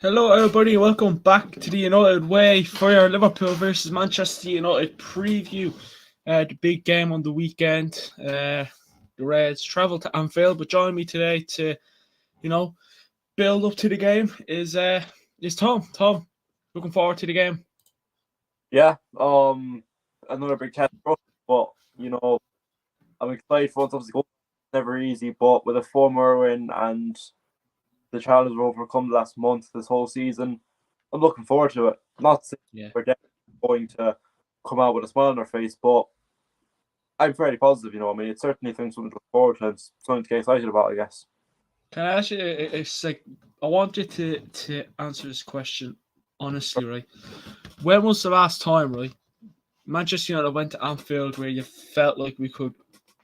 Hello, everybody. Welcome back to the United Way for your Liverpool versus Manchester United preview. The big game on the weekend. The Reds travel to Anfield, but joining me today to, build up to the game is Tom. Tom, looking forward to the game. Yeah, another big test for us, but I'm excited for once. Obviously, never easy, but with a 4-0 win and the challenges we've overcome last month, this whole season, I'm looking forward to it. Not saying we're definitely going to come out with a smile on our face, but I'm fairly positive. It's certainly things something to look forward to and something to get excited about, I guess. Can I ask you? It's like I want you to answer this question honestly, right? When was the last time, right? Manchester United went to Anfield where you felt like we could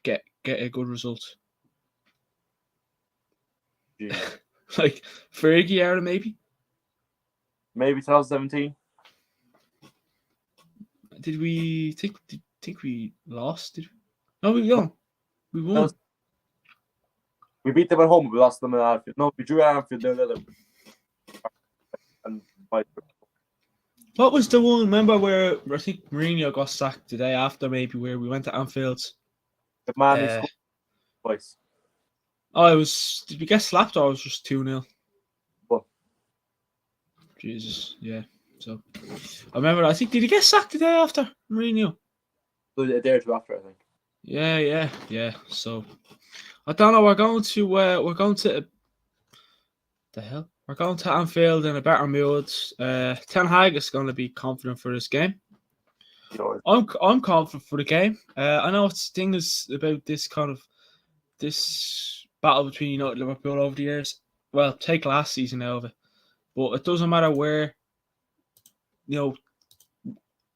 get a good result. Like Fergie era, maybe 2017. Did we think we lost? Did we? No, we won. We won. We beat them at home. We lost them at Anfield. No, we drew at Anfield. And what was the one? Remember where I think Mourinho got sacked the day after, maybe where we went to Anfield. The man who scored twice. Oh, it was. Did we get slapped or was it just 2-0? What? Jesus, yeah. So I remember. I think did he get sacked the day after Mourinho? A day or two after, I think. Yeah. So I don't know. We're going to the hell. We're going to Anfield in a better mood. Ten Hag is going to be confident for this game. I'm confident for the game. I know it's thing is about this battle between United and Liverpool over the years. Well, take last season out of it, but it doesn't matter where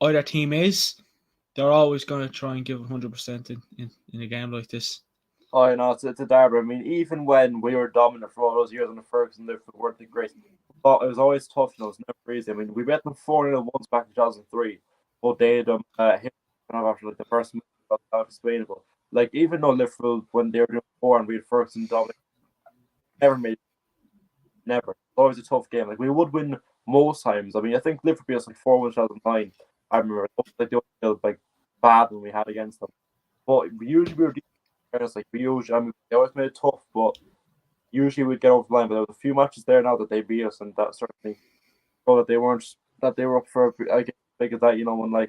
either team is. They're always going to try and give 100% in a game like this. Oh, it's a derby. I mean, even when we were dominant for all those years on the Ferguson, they weren't the great. But it was always tough. It was never easy. I mean, we beat them 4-0 once back in 2003. But they had them hit after the first move got unexplainable. Like, even though Liverpool, when they were doing 4 and we had Ferguson dominant, never made it. Never. It's always a tough game. Like, we would win most times. I mean, I think Liverpool beat us like 4-1 2009. I remember like they were like bad when we had against them. But usually we were they always made it tough, but usually we'd get over the line. But there was a few matches there now that they beat us, and that certainly showed that they were up for as big as that. When I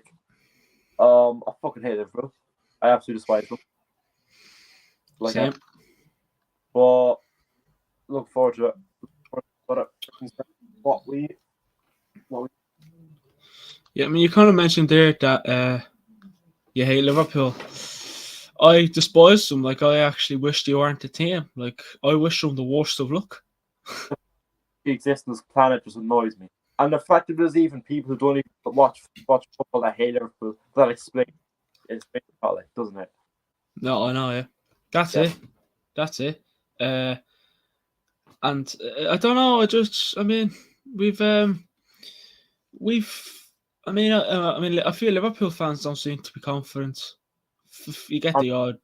fucking hate Liverpool. I absolutely despise them. Same. But look forward to it. Yeah, I mean, you kind of mentioned there that you hate Liverpool. I despise them. Like, I actually wish they weren't a team. Like, I wish them the worst of luck. The existence of the planet just annoys me. And the fact that there's even people who don't even watch football that hate Liverpool, that explains it, doesn't it? No, I know, yeah. That's it. And I don't know. I feel Liverpool fans don't seem to be confident. You get the odd.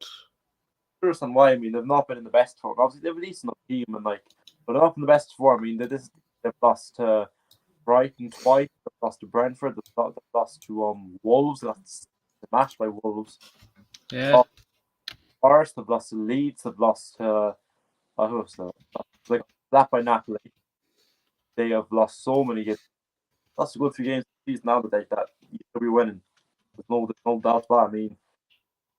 I understand why. I mean, they've not been in the best form. Obviously, they've a decent team, but they're not in the best form. I mean, they've lost to Brighton twice. They've lost to Brentford. They've lost to Wolves. That's smashed by Wolves. Yeah. Forest. They've lost to Leeds. They've lost to who else? Like that by Napoli. They have lost so many games. That's a good few games this season now that you'll be winning. There's no doubt about it. I mean,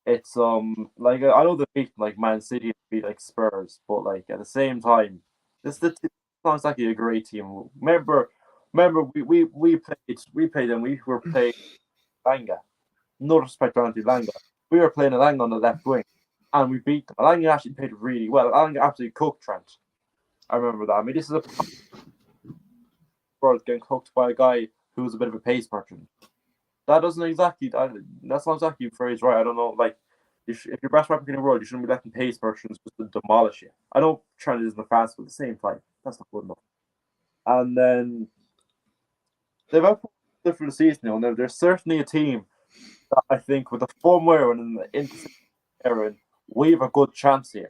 it's like I know they beat like Man City and beat like Spurs, but like at the same time, it's not exactly a great team. Remember we played them. We were playing Langa. No respect to Andy Langa. We were playing Langa on the left wing, and we beat them. Langa actually played really well. Langa absolutely cooked Trent. I remember that. I mean, this is a world getting cooked by a guy who was a bit of a pace merchant. That's not exactly the phrase, right? I don't know. Like, if you're best weapon in the world, you shouldn't be letting pace merchants just demolish you. I know Trent is in the fast, but at the same time, that's not good enough. And then they've had for the season. There's certainly a team that I think with the form we're in the era, we have a good chance here.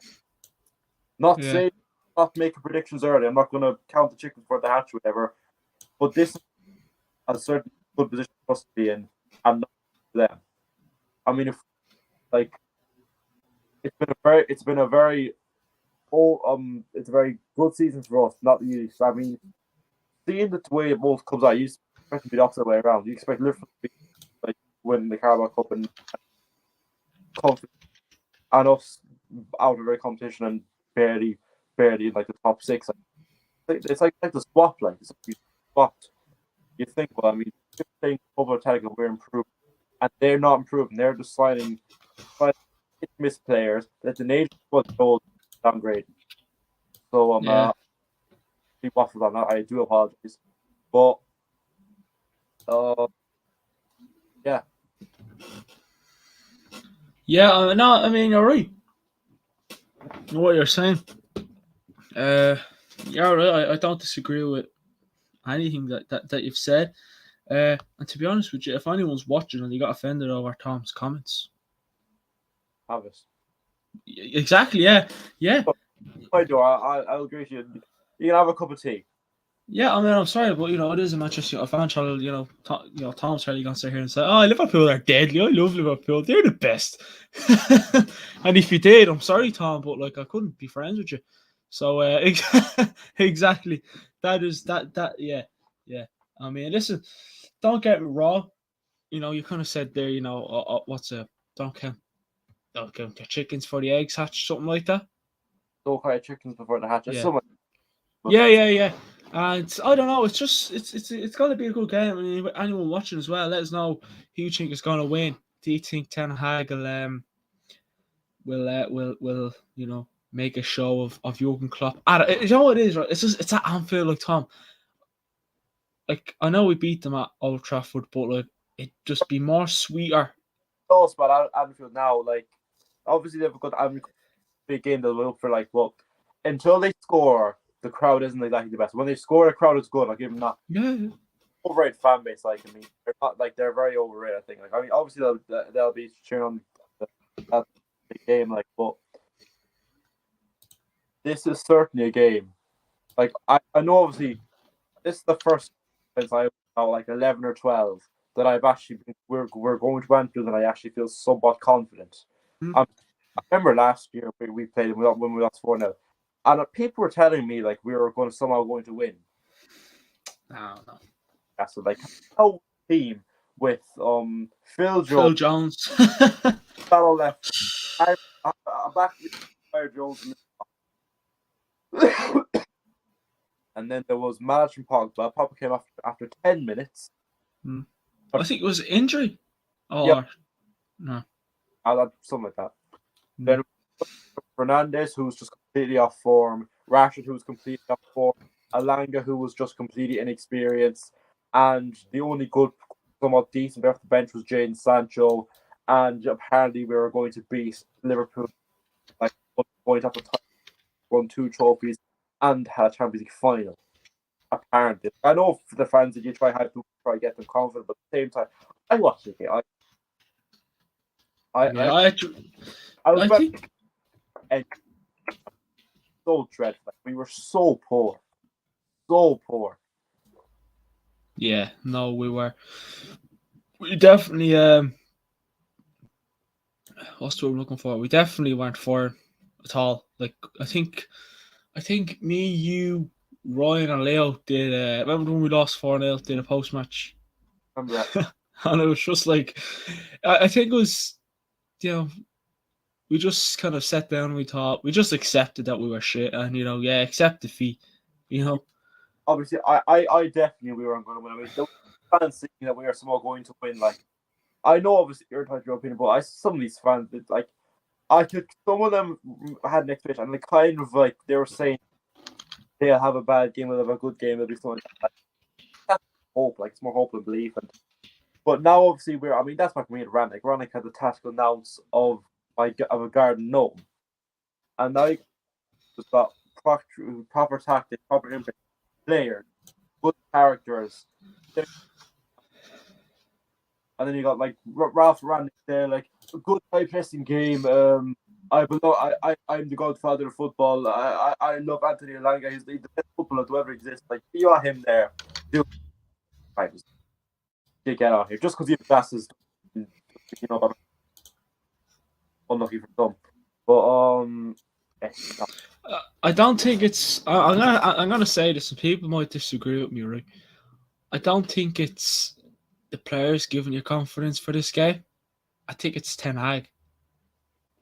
Not to say not making predictions early. I'm not going to count the chickens for the hatch or whatever. But this is a certain good position for us to be in, and not them. I mean, if like it's been a very it's a very good season for us. Not the I mean, seeing the way it both comes out, you expect it to be the opposite way around. You expect Liverpool to be like winning the Carabao Cup and us out of their competition and barely in like the top six. It's like the swap, like it's like you swapped. You think, well, I mean, you're playing over attack and we're improving, and they're not improving. They're just signing miss players that the nation was told downgrade. So we waffled on that. I do apologize, but yeah. Yeah, no, I mean you're right. I know what you're saying. Yeah, right. I don't disagree with anything that you've said. And to be honest with you, if anyone's watching and you got offended over Tom's comments, Have it. exactly, yeah, yeah. I do. I'll agree with you. You can have a cup of tea. Yeah, I mean, I'm sorry, but it is a Manchester United fan channel. Tom's probably gonna sit here and say, "Oh, Liverpool are deadly. I love Liverpool. They're the best." And if you did, I'm sorry, Tom, but like I couldn't be friends with you. So exactly, that is that. Yeah, yeah. I mean, listen, don't get me wrong. You kind of said there. Don't count the chickens for the eggs hatch, something like that. Don't cry chickens before the hatch. Yeah. Yeah. And I don't know. It's going to be a good game. I mean, anyone watching as well, let us know who you think is going to win. Do you think Ten Hag will make a show of Jurgen Klopp? You know what it is, right? It's at Anfield, like Tom. Like I know we beat them at Old Trafford, but like it just be more sweeter. Close, but Anfield now, like obviously they've got a big game they'll look for. Like, look, until they score, the crowd isn't exactly the best. When they score, the crowd is good. I'll give them that. Yeah. Overrated fan base, like I mean, they're not like they're very overrated. I think. Like I mean, obviously they'll be cheering on that big game, like, but this is certainly a game. Like I know, obviously, this is the first since I was like 11 or 12 that I've actually we're going to Anfield and I actually feel somewhat confident. I remember last year we played when we lost 4-0, and people were telling me like we were somehow going to win. No. Yeah, so like how team with Phil Jones, Salah left, I back with Jones, and then there was Madge and Pogba. Pogba came after 10 minutes. I think it was injury. No, something like that. Then Fernandez, who was just completely off form. Rashford, who was completely off form. Alanga, who was just completely inexperienced. And the only good, somewhat decent off the bench was Jadon Sancho. And apparently we were going to beat Liverpool like 1 point after time, won 2 trophies, and had a Champions League final. Apparently. I know for the fans that you try to get them confident, but at the same time, I watched the game. I think so dreadful. We were so poor. So poor. Yeah, no, we were. We definitely what's the word I'm looking for? We definitely weren't for at all. Like I think me, you, Ryan and Leo did remember when we lost 4-0, did a post match. Remember that. And it was just like I think it was we just kind of sat down and we just accepted that we were shit and accept defeat. Obviously I definitely we weren't going to win. I mean the fans thinking that we are somehow going to win, like I know obviously you're entitled to your opinion, but some of these fans like I could some of them had an expectation and kind of like they were saying they'll have a bad game, they'll have a good game, they'll be something like that's hope, like it's more hope and belief. But now obviously that's what we had Rannick. Rannick had the tactical nous of a garden gnome. And now just got proper tactics, proper impact, players, good characters. And then you got like Ralph Rannick there, like a good high pressing game. I'm the godfather of football. I love Anthony Elanga. He's the best footballer to ever exist. Like, you want him there. Dude, right, just get out of here. Just because you have glasses, I'm unlucky for some. But, no. I don't think it's. I'm gonna say this, and people might disagree with me, right? I don't think it's the players giving you confidence for this game. I think it's Ten Hag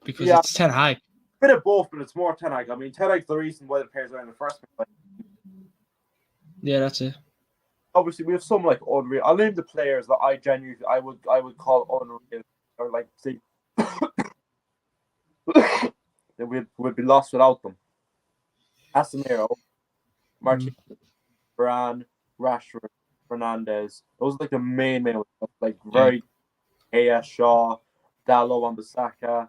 because Yeah, it's Ten Hag. bit of both, but it's more Ten Hag. I mean, Ten Hag's the reason why the players are in the first place. Yeah, that's it. Obviously, we have some like unreal. I'll name the players that I would call unreal, or like say that we'd be lost without them. Casemiro, Martinez, Varane, Rashford, Fernandez. Those are like the main like very AS Shaw, Dallo, Wan-Bissaka.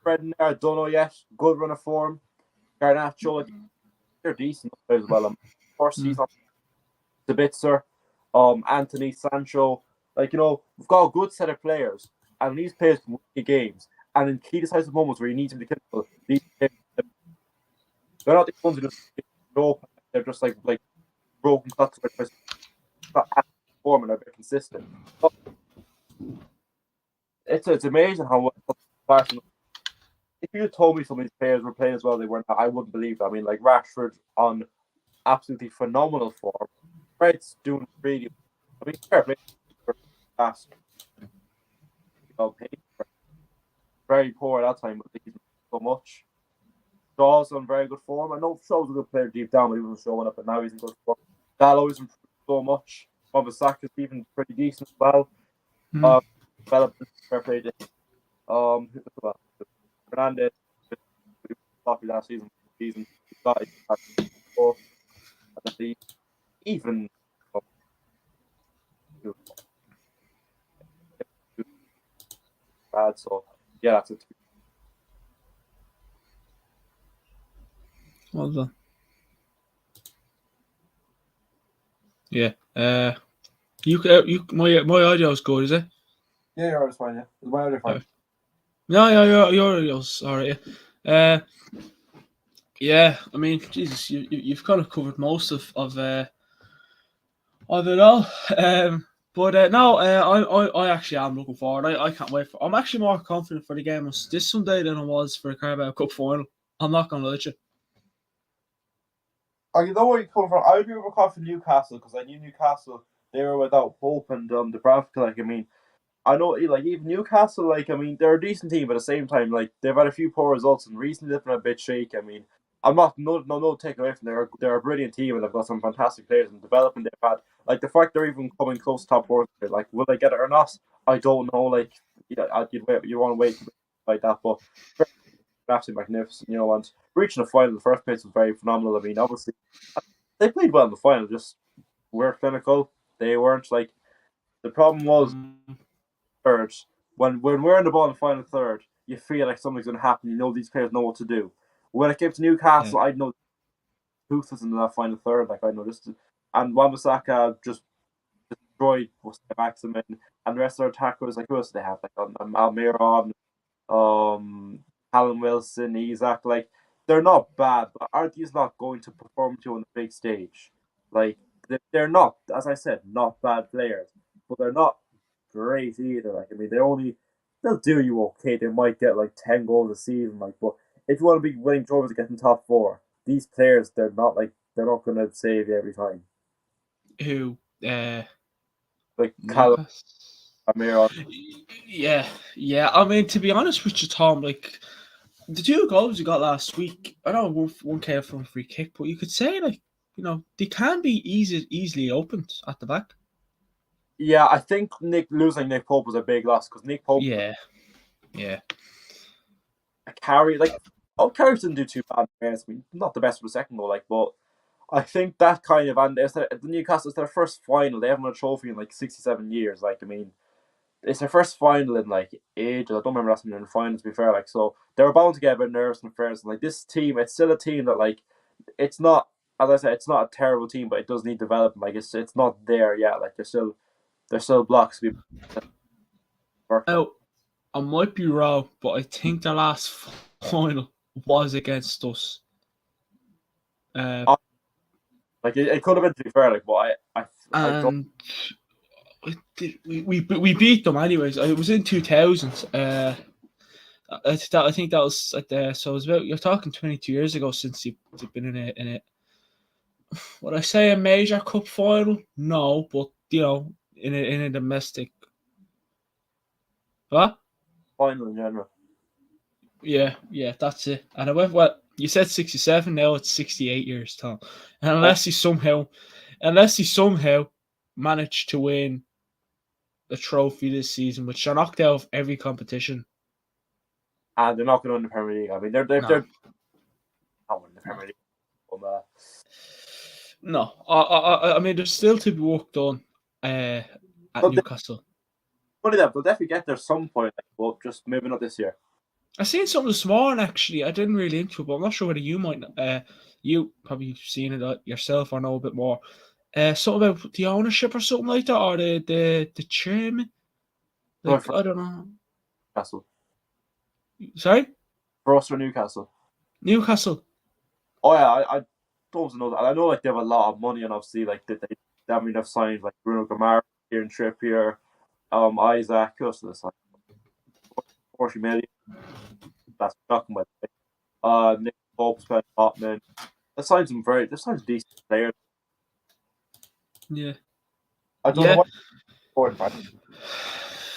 Fred in there, I don't know yet. Good run of form. Garnacho, like, they're decent as well. First season, Sabitzer, Anthony, Sancho. Like, we've got a good set of players, and these players can win games. And in key decisive moments where you need to be critical, these players, they're not the ones who just open. They're just like broken cuts. They're not form and they're very consistent. But it's amazing how well Barcelona. If you told me some of these players were playing as well they weren't, I wouldn't believe it. I mean, like Rashford on absolutely phenomenal form. Fred's doing really. I mean, fair play for fast. Very poor at that time, but he's so much. Shaw's on very good form. I know Shaw's a good player deep down, but he wasn't showing up, but now he's in good form. Dallo's improved so much. Wan-Bissaka's even pretty decent as well. Development, fair play to Fernandez, floppy last season. He got it. And then even bad. So yeah, that's it. Well done. Yeah. My audio is good, is it? Yeah, you're always fine. Yeah, is my audio fine? No, your audio's alright. Yeah. I mean, Jesus, you've kind of covered most of it all. But no, I actually am looking forward. I can't wait for. I'm actually more confident for the game this Sunday than I was for the Carabao Cup final. I'm not gonna lie to you. You know where you come from. I would be more confident Newcastle because I knew Newcastle they were without Pope and Dubravka. Like, I mean, I know like even Newcastle. Like, I mean, they're a decent team, but at the same time, like they've had a few poor results and recently they've been a bit shaky. I mean, I'm not no take away from them. They're a brilliant team and they've got some fantastic players and development they've had. Like the fact they're even coming close to top four, like will they get it or not? I don't know. Like, you want to wait like that, but absolutely magnificent, and reaching the final in the first place was very phenomenal. I mean, obviously, they played well in the final, just were clinical. They weren't like the problem was third. When we're in the ball in the final third, you feel like something's going to happen. You know these players know what to do. When it came to Newcastle, I know toothless in that final third. Like I know this, and Wan-Bissaka just destroyed Maximin, and the rest of their attackers. Like who else do they have? Like Almiron, Callum Wilson, Isaac, like they're not bad, but are these not going to perform to you on the big stage? Like they're not, as I said, not bad players, but they're not great either. Like I mean, they'll do you okay. They might get like 10 goals a season, like, but if you want to be winning trophies and getting top four, these players they're not going to save you every time. Who? Like Callum, Amir. Yeah. I mean, to be honest with you, Tom, like the 2 goals you got last week, I know one came from a free kick, but you could say like they can be easily opened at the back. Yeah, I think losing Nick Pope was a big loss because Nick Pope. Yeah. Carry Carey didn't do too bad. I mean, not the best for the second goal, like, but I think that kind of and the Newcastle is their first final. They haven't won a trophy in like 67 years. Like, I mean, it's their first final in like ages. I don't remember last time in the finals. To be fair, like, so they were bound to get a bit nervous and fairness. And like this team, it's still a team that like it's not. As I said, it's not a terrible team, but it does need development. Like it's not there yet. Like there's still blocks to be. Oh, I might be wrong, but I think the last final was against us. Like it could have been, to be fair, like, but I don't. And we beat them anyways. It was in 2000. I think that was at so it was about, you're talking 22 years ago since you've been in it. Would I say a major cup final? No, but in a domestic. What? Final in general. Yeah, that's it. And I went, well, you said 67, now it's 68 years, Tom. And unless he somehow managed to win a trophy this season, which they're knocked out of every competition. And they're not going to win the Premier League. I mean, they're not winning the Premier League. But, no, I mean, there's still to be work done at Newcastle. Funny that they'll definitely get there some point, but just maybe not this year. I seen something this morning, actually. I didn't really into it, but I'm not sure whether you might. You probably seen it yourself or know a bit more. Something about the ownership or something like that, or the chairman. Like, I don't know. Newcastle. Sorry? For us or Newcastle? Newcastle. Oh yeah, I don't know that. I know like they have a lot of money, and obviously like they've signed like Bruno Gamara, Kieran Trippier, Isaac, just this like 40 million. That's shocking, by the way. Nick Pope spent Hotman. They signed decent players. Yeah. I don't know what.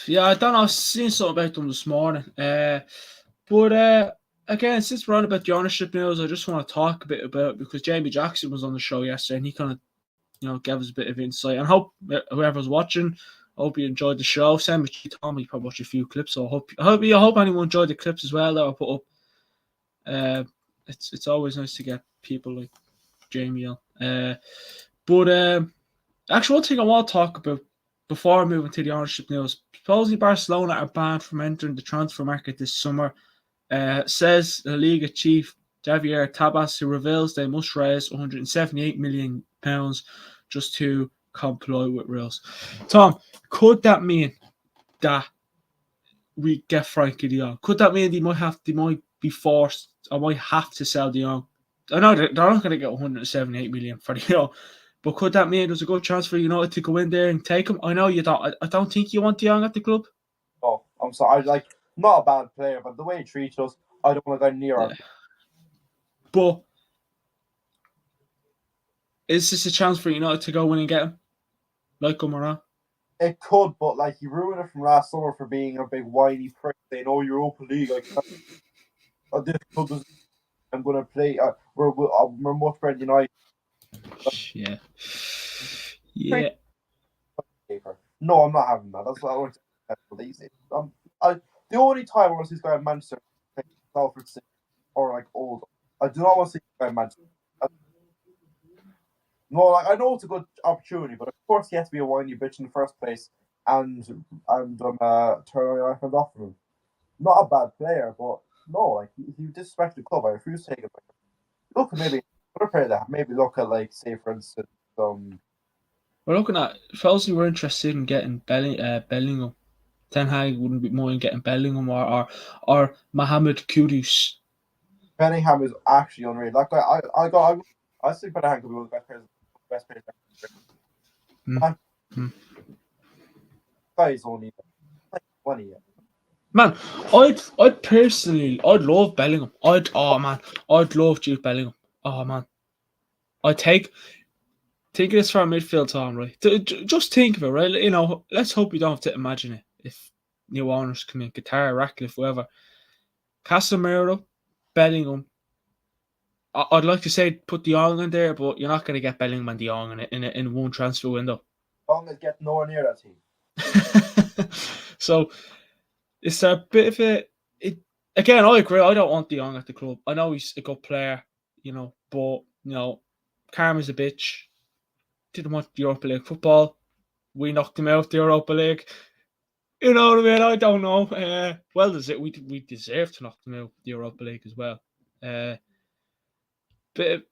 Yeah, I don't know. I was seeing something about them this morning. But again, since we're on about the ownership news, I just want to talk a bit about it because Jamie Jackson was on the show yesterday, and he kind of gave us a bit of insight. And I hope whoever's watching, I hope you enjoyed the show. Same with you, Tom. You probably watched a few clips, so I hope anyone enjoyed the clips as well that I put up. It's always nice to get people like Jamie on. But actually, one thing I want to talk about before moving to the ownership news, supposedly Barcelona are banned from entering the transfer market this summer, says the Liga chief Javier Tebas, who reveals they must raise £178 million just to comply with rules. Tom, could that mean that we get Frankie de Jong? Could that mean they might be forced, or might have to sell de Jong? I know they're not going to get 178 million for de Jong, but could that mean there's a good chance for United to go in there and take him? I know you don't. I don't think you want de Jong at the club. Oh, I'm sorry. Not a bad player, but the way he treats us, I don't want to go near him. But is this a chance for United to go in and get him? Like him or not? It could, but you ruined it from last summer for being a big whiny prick saying, "Oh, Europa League, this club is, I'm going to play. We're much better than United." Yeah. No, I'm not having that. That's what I want to. The only time I want to see this guy in Manchester Salford City or old. I do not want to see this guy in Manchester. No, I know it's a good opportunity, but of course he has to be a whiny bitch in the first place and turn your life off of him. Not a bad player, but no, he disrespected the club. I refuse to take it. Look at maybe another player that maybe look at say for instance We're looking at Chelsea. We're interested in getting Bellingham. Ten Hag wouldn't be more in getting Bellingham or Mohamed Kudus. Bellingham is actually unreal. I think Bellingham could be one of the best players ever. Guy is only 20. Man, I'd personally, I'd love Bellingham. I'd love Jude Bellingham. Oh man, think of this for a midfield time, right? Just think of it, right? Let's hope we don't have to imagine it. If new owners come in, Qatar, Ratcliffe, whoever, Casemiro, Bellingham. I'd like to say put de Jong in there, but you're not going to get Bellingham and de Jong in one transfer window. Jong is getting nowhere near that team. So it's a bit of again, I agree. I don't want de Jong at the club. I know he's a good player, but karma's a bitch. Didn't want Europa League football. We knocked him out the Europa League. You know what I mean? I don't know. Well, we deserve to knock them out the Europa League as well. But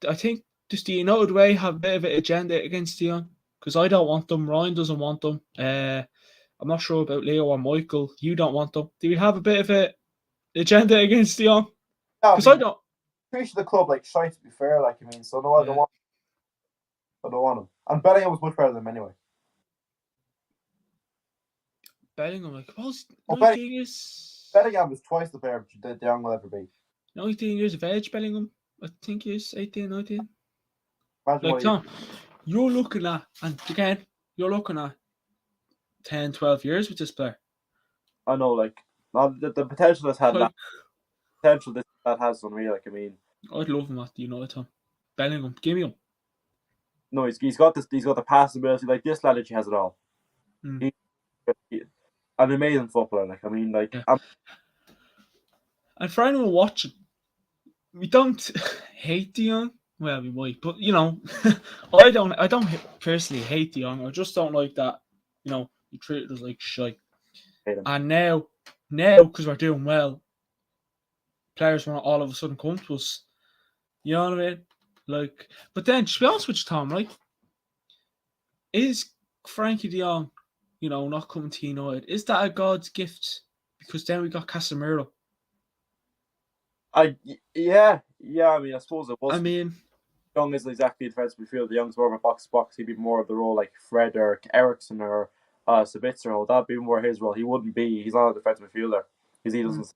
I think does the United way have a bit of an agenda against de Jong? Because I don't want them. Ryan doesn't want them. I'm not sure about Leo or Michael. You don't want them. Do you have a bit of a agenda against De Jong? Yeah, I Because I mean, don't. treat the club like shite, to be fair. Like, I mean, so no, Yeah. I don't want him. And Bellingham was much better than him anyway. Bellingham, like, what's Oh, 19 years? Bellingham was twice the player De Jong will ever be. 19 years of age, Bellingham. I think he's 18, 19. Imagine Like, what he. Tom, you're looking at, and again, you're looking at 10, 12 years with this player. I know, like, not the potential that's had Like, potential that has unreal. Like, I mean, I'd love him at the United, Tom. Bellingham, give me him. no, he's got this. He's got the passing ability. Like, this lad, has it all. Mm. He, an amazing footballer. Like, I mean, like, Yeah. And for anyone watching, we don't hate De Jong. Well, we might, but I don't personally hate De Jong. I just don't like that. You treat us like shit. And now, because we're doing well, players want to all of a sudden come to us. You know what I mean? Like, but then to be honest with you, Tom, right? Is Frankie De Jong, not coming to United? Is that a God's gift? Because then we got Casemiro. Yeah. I mean, I suppose it was. I mean, Young isn't exactly a defensive midfielder. Young's more of a box to box. He'd be more of the role like Fred or Ericsson or Sabitzer. That'd be more his role. He wouldn't be. He's not a defensive midfielder because he doesn't.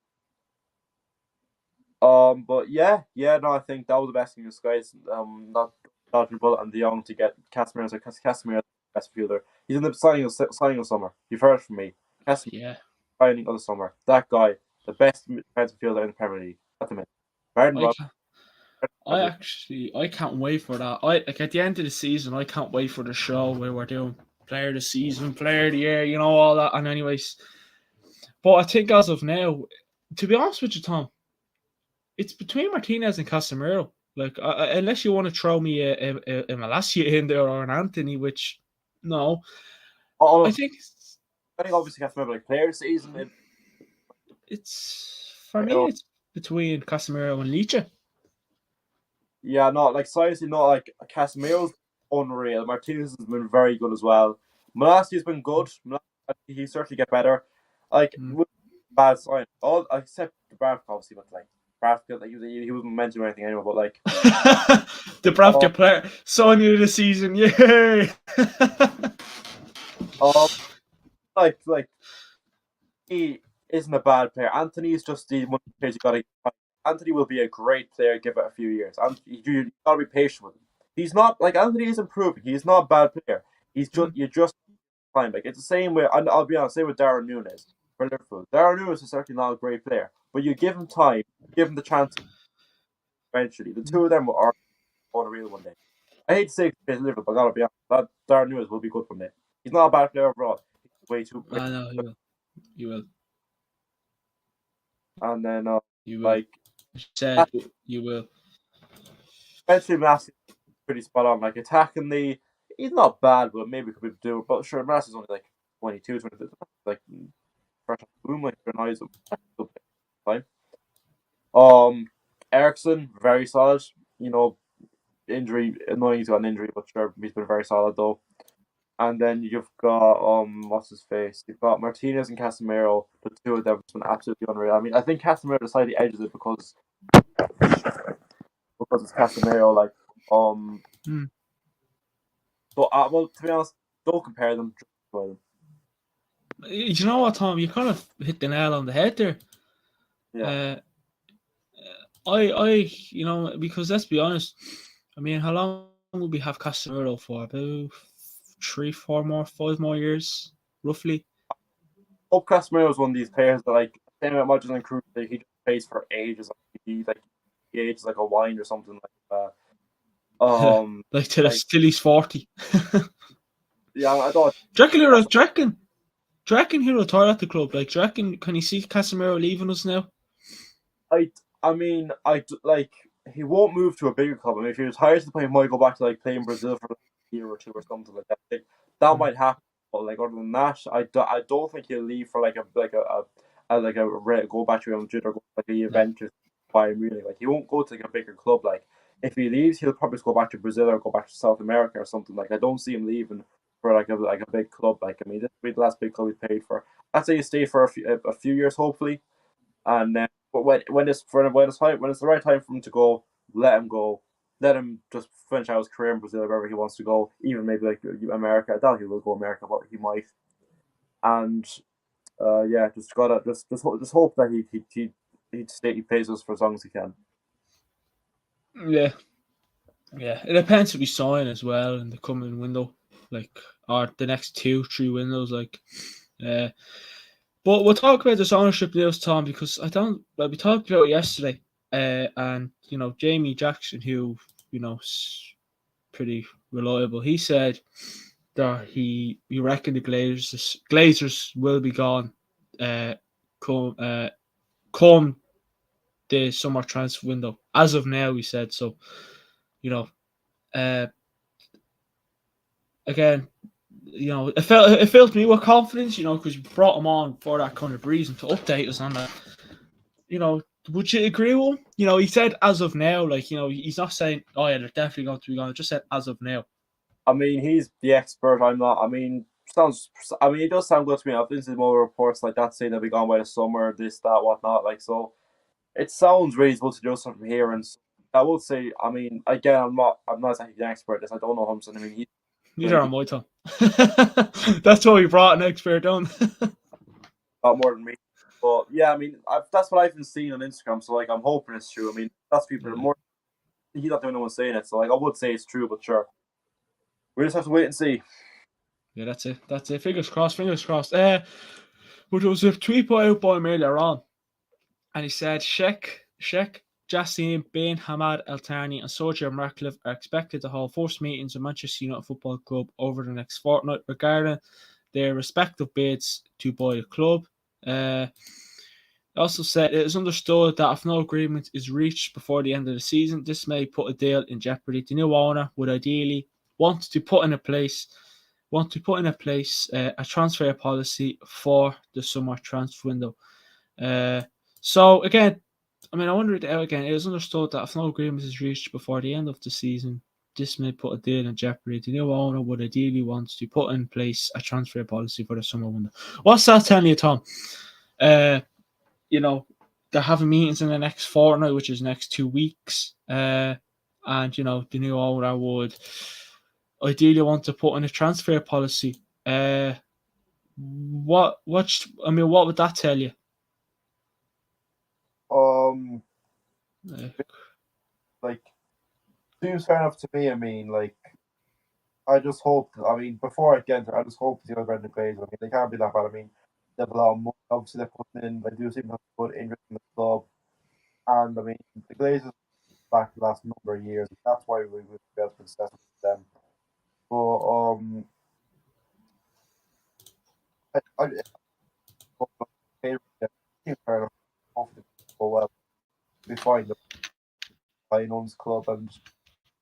But no, I think that was the best thing in disguise. Not dodging a bullet on De Jong to get Casemiro. Because Casemiro is the best midfielder. He's in the signing of summer. You've heard from me. Casemiro signing of the summer. That guy, the best defensive midfielder in the Premier League at the minute. I can't wait for that. Like at the end of the season, I can't wait for the show where we're doing player of the season, player of the year, all that. And anyways, but I think as of now, to be honest with you, Tom, it's between Martinez and Casemiro. Like, unless you want to throw me a Malacia in there or an Anthony, which no, I think obviously Casemiro like player of the season. It's for me. It's between Casemiro and Leach. Yeah, not like seriously, not like Casemiro's unreal. Martinez has been very good as well. Malassia's been good. He certainly get better. Like bad sign. All except the Bravka obviously, but like Bravka, like he wasn't mentioned or anything anyway. But like the Bravka player, so new this season, yay! Like he isn't a bad player. Anthony is just the one players you gotta. Anthony will be a great player. Give it a few years. You gotta be patient with him. He's not like Anthony is improving. He's not a bad player. He's just time. Like it's the same way. I'll be honest. Same with Darren Núñez for Liverpool. Darren Núñez is certainly not a great player, but you give him time, give him the chance. Eventually, the two of them are on a real one day. I hate to say it's Liverpool, but I gotta be honest. That Darren Núñez will be good from there. He's not a bad player overall. He's way too. I know you will. And then you will. like said you will. Eventually, Massey pretty spot on. Like attacking he's not bad, but maybe could be do. But sure, Massey's only like 22, 23. Like fresh boom, like annoys him. Fine. Ericsson very solid. Injury annoying. He's got an injury, but sure, he's been very solid though. And then you've got what's his face? You've got Martinez and Casemiro. The two of them have been absolutely unreal. I mean, I think Casemiro slightly edges it because it's Casemiro. Like So well, to be honest, don't compare them. You know what, Tom? You kind of hit the nail on the head there. Yeah. Because let's be honest. I mean, how long will we have Casemiro for? About 3, 4 more, 5 more years, roughly. Hope Casemiro is one of these players that like same about Modric and Kroos, he just plays for ages. He ages like a wine or something like that. Like till he's 40. Yeah, I thought. Do you reckon he'll retire at the club? Like, do you reckon can you see Casemiro leaving us now? I mean, like he won't move to a bigger club. I mean, if he retires to play, he might go back to like play in Brazil for a year or two or something like that. Like, that might happen. But like other than that, I don't think he'll leave for go back to Real Madrid or go like a Juventus, Bayern Munich. Like he won't go to like a bigger club. Like if he leaves, he'll probably go back to Brazil or go back to South America or something. Like I don't see him leaving for like a big club. Like I mean, this will be the last big club he paid for. I'd say you stay for a few years, hopefully, and then but when it's the right time for him to go, let him go. Let him just finish out his career in Brazil, wherever he wants to go. Even maybe like America. I doubt he will go America, but he might. And yeah, just gotta just hope that he pays us for as long as he can. Yeah. Yeah, it depends if we sign as well in the coming window, like or the next 2-3 windows, like. But we'll talk about this ownership deals, Tom, because I don't. Like we talked about it yesterday, and Jamie Jackson, who is pretty reliable, he said that he reckoned the Glazers will be gone, come come the summer transfer window. As of now, he said so. Uh, Again, it filled me with confidence, because you brought him on for that kind of reason to update us on that. Would you agree with him? He said as of now, like, he's not saying, oh yeah, they're definitely going to be gone. Just said as of now. I mean, he's the expert. I'm not. I mean, it does sound good to me. I've been to more reports like that saying they'll be gone by the summer, this, that, whatnot. Like, so it sounds reasonable to do something from here. And I would say, I mean, again, I'm not exactly an expert at this. I don't know him. I mean, Neither am I, Tom. That's why we brought an expert on. a lot more than me. But yeah, I mean, that's what I've been seeing on Instagram. So like, I'm hoping it's true. I mean, that's people are more. He's not the only one saying it. So like, I would say it's true, but sure, we just have to wait and see. Yeah, that's it. That's it. Fingers crossed. Fingers crossed. But there was a tweet put out by him earlier on, and he said, Sheikh Jassim bin Hamad Al Thani and Sergio Ratcliffe are expected to hold first meetings with Manchester United Football Club over the next fortnight regarding their respective bids to buy the club. Also said it is understood that if no agreement is reached before the end of the season, this may put a deal in jeopardy. The new owner would ideally want to put in place a transfer policy for the summer transfer window. So again, I mean, I wonder again. It is understood that if no agreement is reached before the end of the season, this may put a deal in jeopardy. The new owner would ideally want to put in place a transfer policy for the summer window. What's that telling you, Tom? They're having meetings in the next fortnight, which is next 2 weeks. And the new owner would ideally want to put in a transfer policy. What would that tell you? Like seems fair enough to me. I mean, like I just hope. I mean, before I get into, I just hope the other Brendan Glaze. I mean, they can't be that bad. I mean, they have a lot of money. Obviously, they're putting in. They do seem to have good interest in the club, and I mean, the Glazers back the last number of years. That's why we would be able to successful with them. But seems fair enough. Hopefully, go well. We find the Lions club, and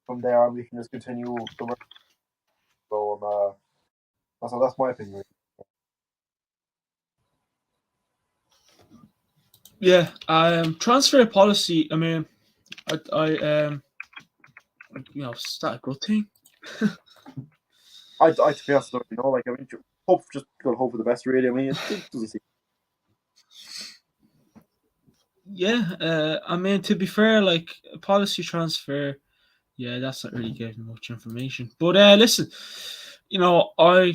from there on, we can just continue the work. So, that's my opinion. Yeah, transfer policy. I mean, is that a good thing? I to be honest, like I mean, hope for the best. Really, I mean, it doesn't seem. Yeah, I mean, to be fair, like a policy transfer, yeah, that's not really giving much information. But listen, I'm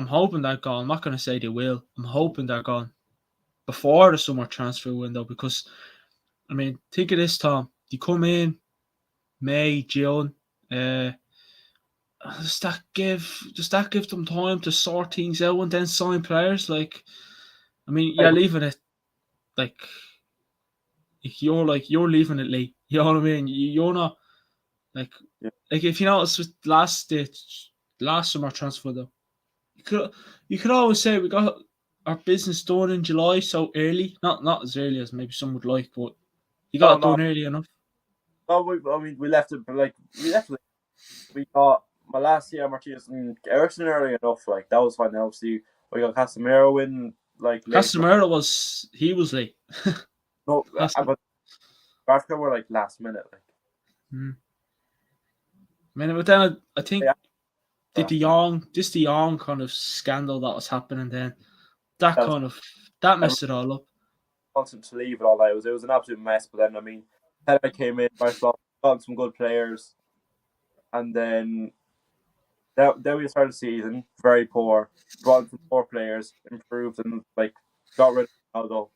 hoping they're gone. I'm not going to say they will. I'm hoping they're gone before the summer transfer window because, I mean, think of this, Tom. You come in May, June. Does that give them time to sort things out and then sign players? Like, I mean, you're leaving it like you're leaving it late. You know what I mean? You're not like if you notice with last summer transfer though, you could always say we got our business done in July so early. Not as early as maybe some would like, but you got it done early enough. No, we left it we got Malacia, Martinez, and Ericsson early enough. Like that was fine. Obviously, we got Casemiro in like late. Casemiro was late. No, but Barca were like last minute. Like, I mean, but then I think Yeah. the De Jong kind of scandal that was happening then, that messed it all up. Wants him to leave and all that. It was an absolute mess. But then, I mean, Pele came in, Barcelona got some good players, and then we started the season very poor. Brought in some poor players, improved, and like got rid of Ronaldo.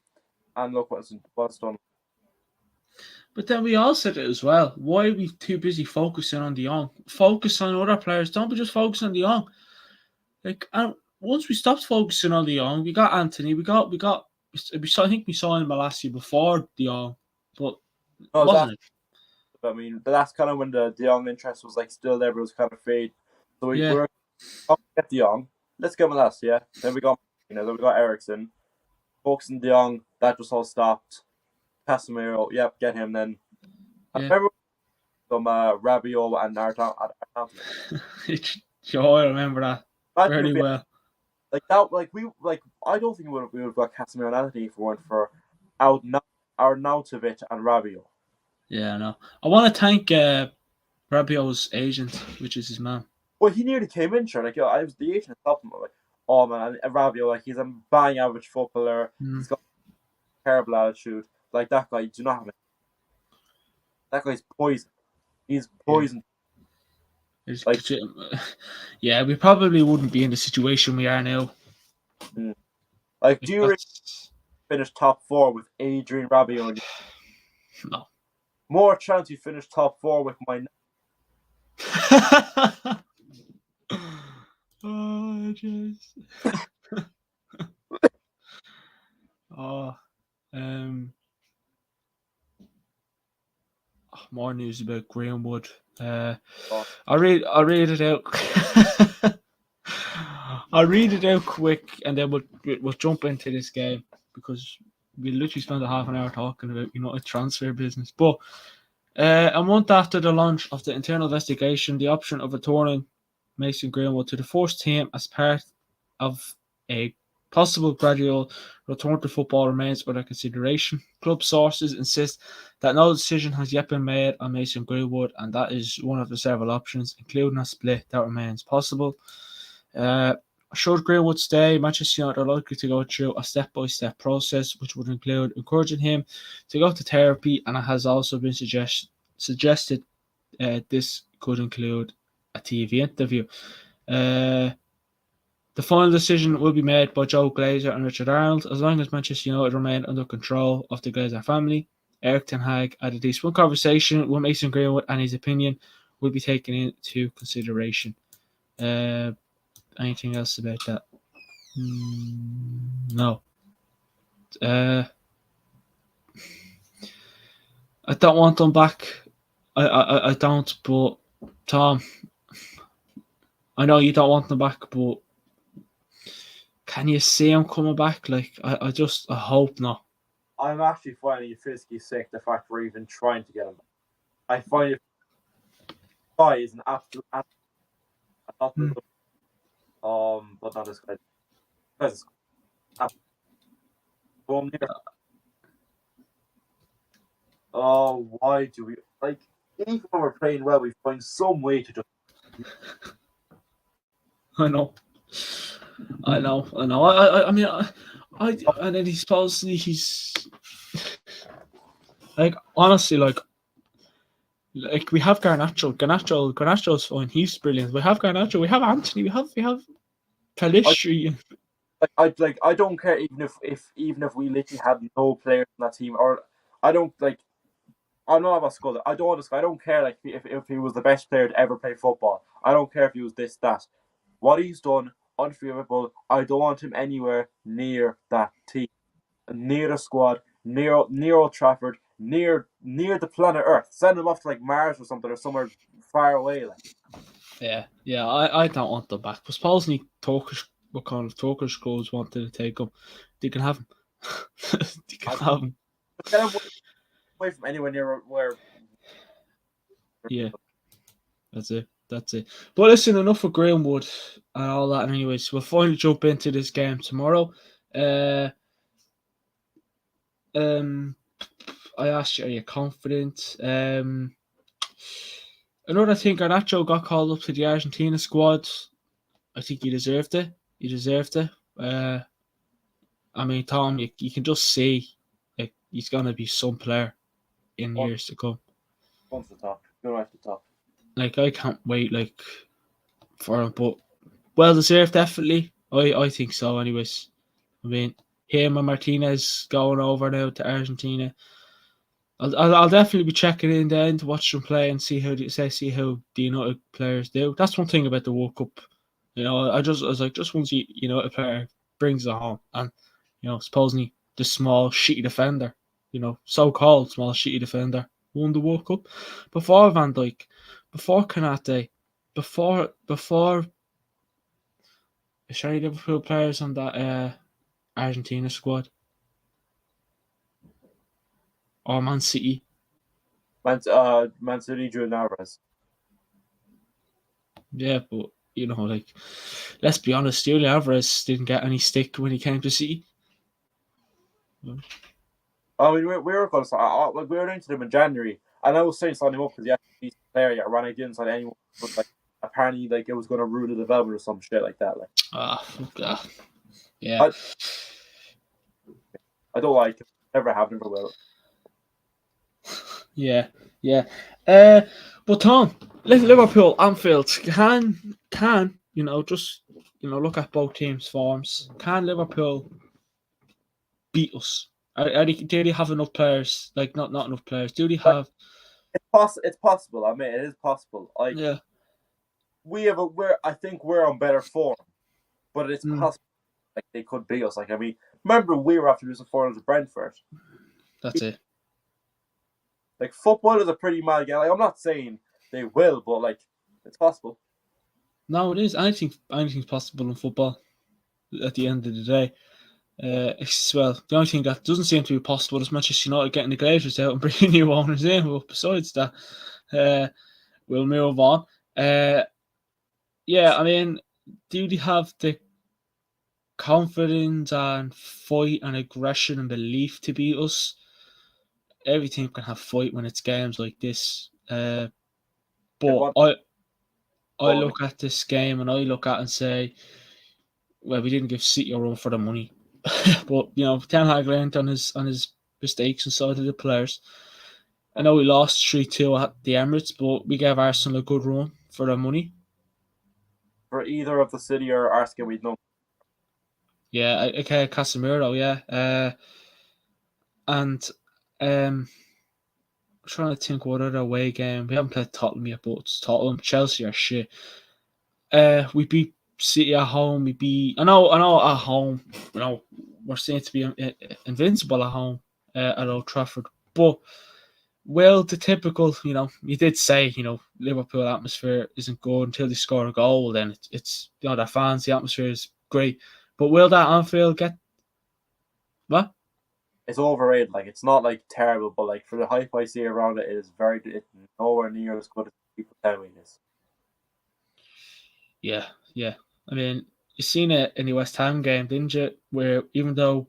And look what's done. But then we all said it as well. Why are we too busy focusing on De Jong? Focus on other players. Don't be just focusing on De Jong. Like, and once we stopped focusing on De Jong, we got Anthony. I think we saw him last year before De Jong, but No, wasn't it? I mean, that's kind of when the De Jong interest was like still there, but it was kind of fade. So we Yeah, were get De Jong. Let's get him last year. Then we got then we got Ericsson. Focusing De Jong, that just all stopped. Casemiro, yep, get him then. I yeah. remember some Rabiot and Artan. Sure, I remember that Imagine if very we had, well. like that, I don't think we would have got Casemiro and Anthony if it weren't for Arnautovic and Rabiot. Yeah, I know. I want to thank Rabiot's agent, which is his mum. Well, he nearly came in, sure. Like, I was the agent helped him. Like, oh man, and Rabiot, like he's a bang average footballer. He's got a terrible attitude. Like that guy, do not have it. That guy's poison. He's poison. Like, yeah, we probably wouldn't be in the situation we are now. like, do you really finish top 4 with Adrian Rabiot? No. More chance you finish top 4 with my. Oh, jeez. More news about Greenwood. I'll read it out. I'll read it out quick, and then we'll jump into this game because we literally spent a half an hour talking about a transfer business. But a month after the launch of the internal investigation, the option of returning Mason Greenwood to the first team as part of a possible gradual return to football remains under consideration. Club sources insist that no decision has yet been made on Mason Greenwood, and that is one of the several options, including a split, that remains possible. Should Greenwood stay, Manchester United are likely to go through a step-by-step process, which would include encouraging him to go to therapy, and it has also been suggested this could include a TV interview. The final decision will be made by Joe Glazer and Richard Arnold, as long as Manchester United remain under control of the Glazer family. Eric Ten Hag added this: one conversation with Mason Greenwood and his opinion will be taken into consideration. Anything else about that? No. I don't want them back. I don't, but Tom, I know you don't want them back, but can you see him coming back? Like, I hope not. I'm actually finding it physically sick the fact we're even trying to get him back. I find it. Guy is an absolute. But not this guy. Because why do we like? Even when we're playing well, we find some way to just. I know. I mean, and then he's like, honestly, like we have Garnacho's fine. He's brilliant. We have Garnacho. We have Anthony. We have Pelistri. I don't care even if we literally had no players in that team, or I don't like. I'm not about Skull. I don't care like if he was the best player to ever play football. I don't care if he was this, that. What he's done, unforgivable. I don't want him anywhere near that team, near the squad, near Old Trafford, near the planet Earth. Send him off to like Mars or something, or somewhere far away. Like. Yeah. I don't want them back. But supposedly what kind of Turkish clubs wanted to take him. They can have him. They can have him. Get him away from anywhere near where. Yeah, that's it. But listen, enough of Greenwood and all that. Anyways, we'll finally jump into this game tomorrow. I asked you, are you confident? Another thing, Garnacho got called up to the Argentina squad. I think he deserved it. He deserved it. I mean, Tom, you can just see like he's gonna be some player in One, years to come. one's the top. Go right to the top. Like I can't wait for him, but well deserved, definitely. I think so. Anyways, I mean, him and Martinez going over now to Argentina. I'll definitely be checking in then to watch them play and see how the United players do. That's one thing about the World Cup. I was like, just once United player brings it home, and supposedly the small shitty defender, so-called small shitty defender, won the World Cup before Van Dijk, before Kanate, before sorry, Liverpool players on that Argentina squad or Man City. Man City, Julian Alvarez. Yeah, but let's be honest, Julian Alvarez didn't get any stick when he came to City. I mean, we were going to like we were into them in January, and I was saying sign him up because he had a decent player. Yeah, Rani didn't sign anyone, but like apparently, like it was going to ruin the development or some shit like that. Like, Fuck. Yeah. I don't like him. Never have, never will. Yeah. But Tom, Liverpool, Anfield, can just look at both teams' forms. Can Liverpool beat us? Do they have enough players? Like not enough players. Do they Like, have? it's possible. I mean, it is possible. Like Yeah. I think we're on better form, but it's possible. Like they could beat us. Like I mean, remember we were after losing 400 to Brentford. That's it. Like football is a pretty mad game. Like I'm not saying they will, but like it's possible. No, it is. Anything's possible in football. At the end of the day. The only thing that doesn't seem to be possible is Manchester United getting the Glazers out and bringing new owners in. But besides that, we'll move on. I mean, do they have the confidence and fight and aggression and belief to beat us? Every team can have fight when it's games like this. But I look at this game and I look at it and say, well, we didn't give City a run for the money. But Ten Hag learned on his mistakes and so did the players. I know we lost 3-2 at the Emirates, but we gave Arsenal a good run for their money. For either of the City or Arsenal, we'd know. Yeah, okay, Casemiro, yeah. And I'm trying to think what other away game. We haven't played Tottenham yet, but it's Tottenham. Chelsea are shit. We beat City at home. I know at home, we're seen to be invincible at home at Old Trafford. But the typical, you did say, Liverpool atmosphere isn't good until they score a goal. Then it's their fans, the atmosphere is great. But will that Anfield get what? It's overrated. Like it's not like terrible, but like for the hype I see around it, it's nowhere near as good as people tell me it is. Yeah. I mean, you seen it in the West Ham game, didn't you? Where even though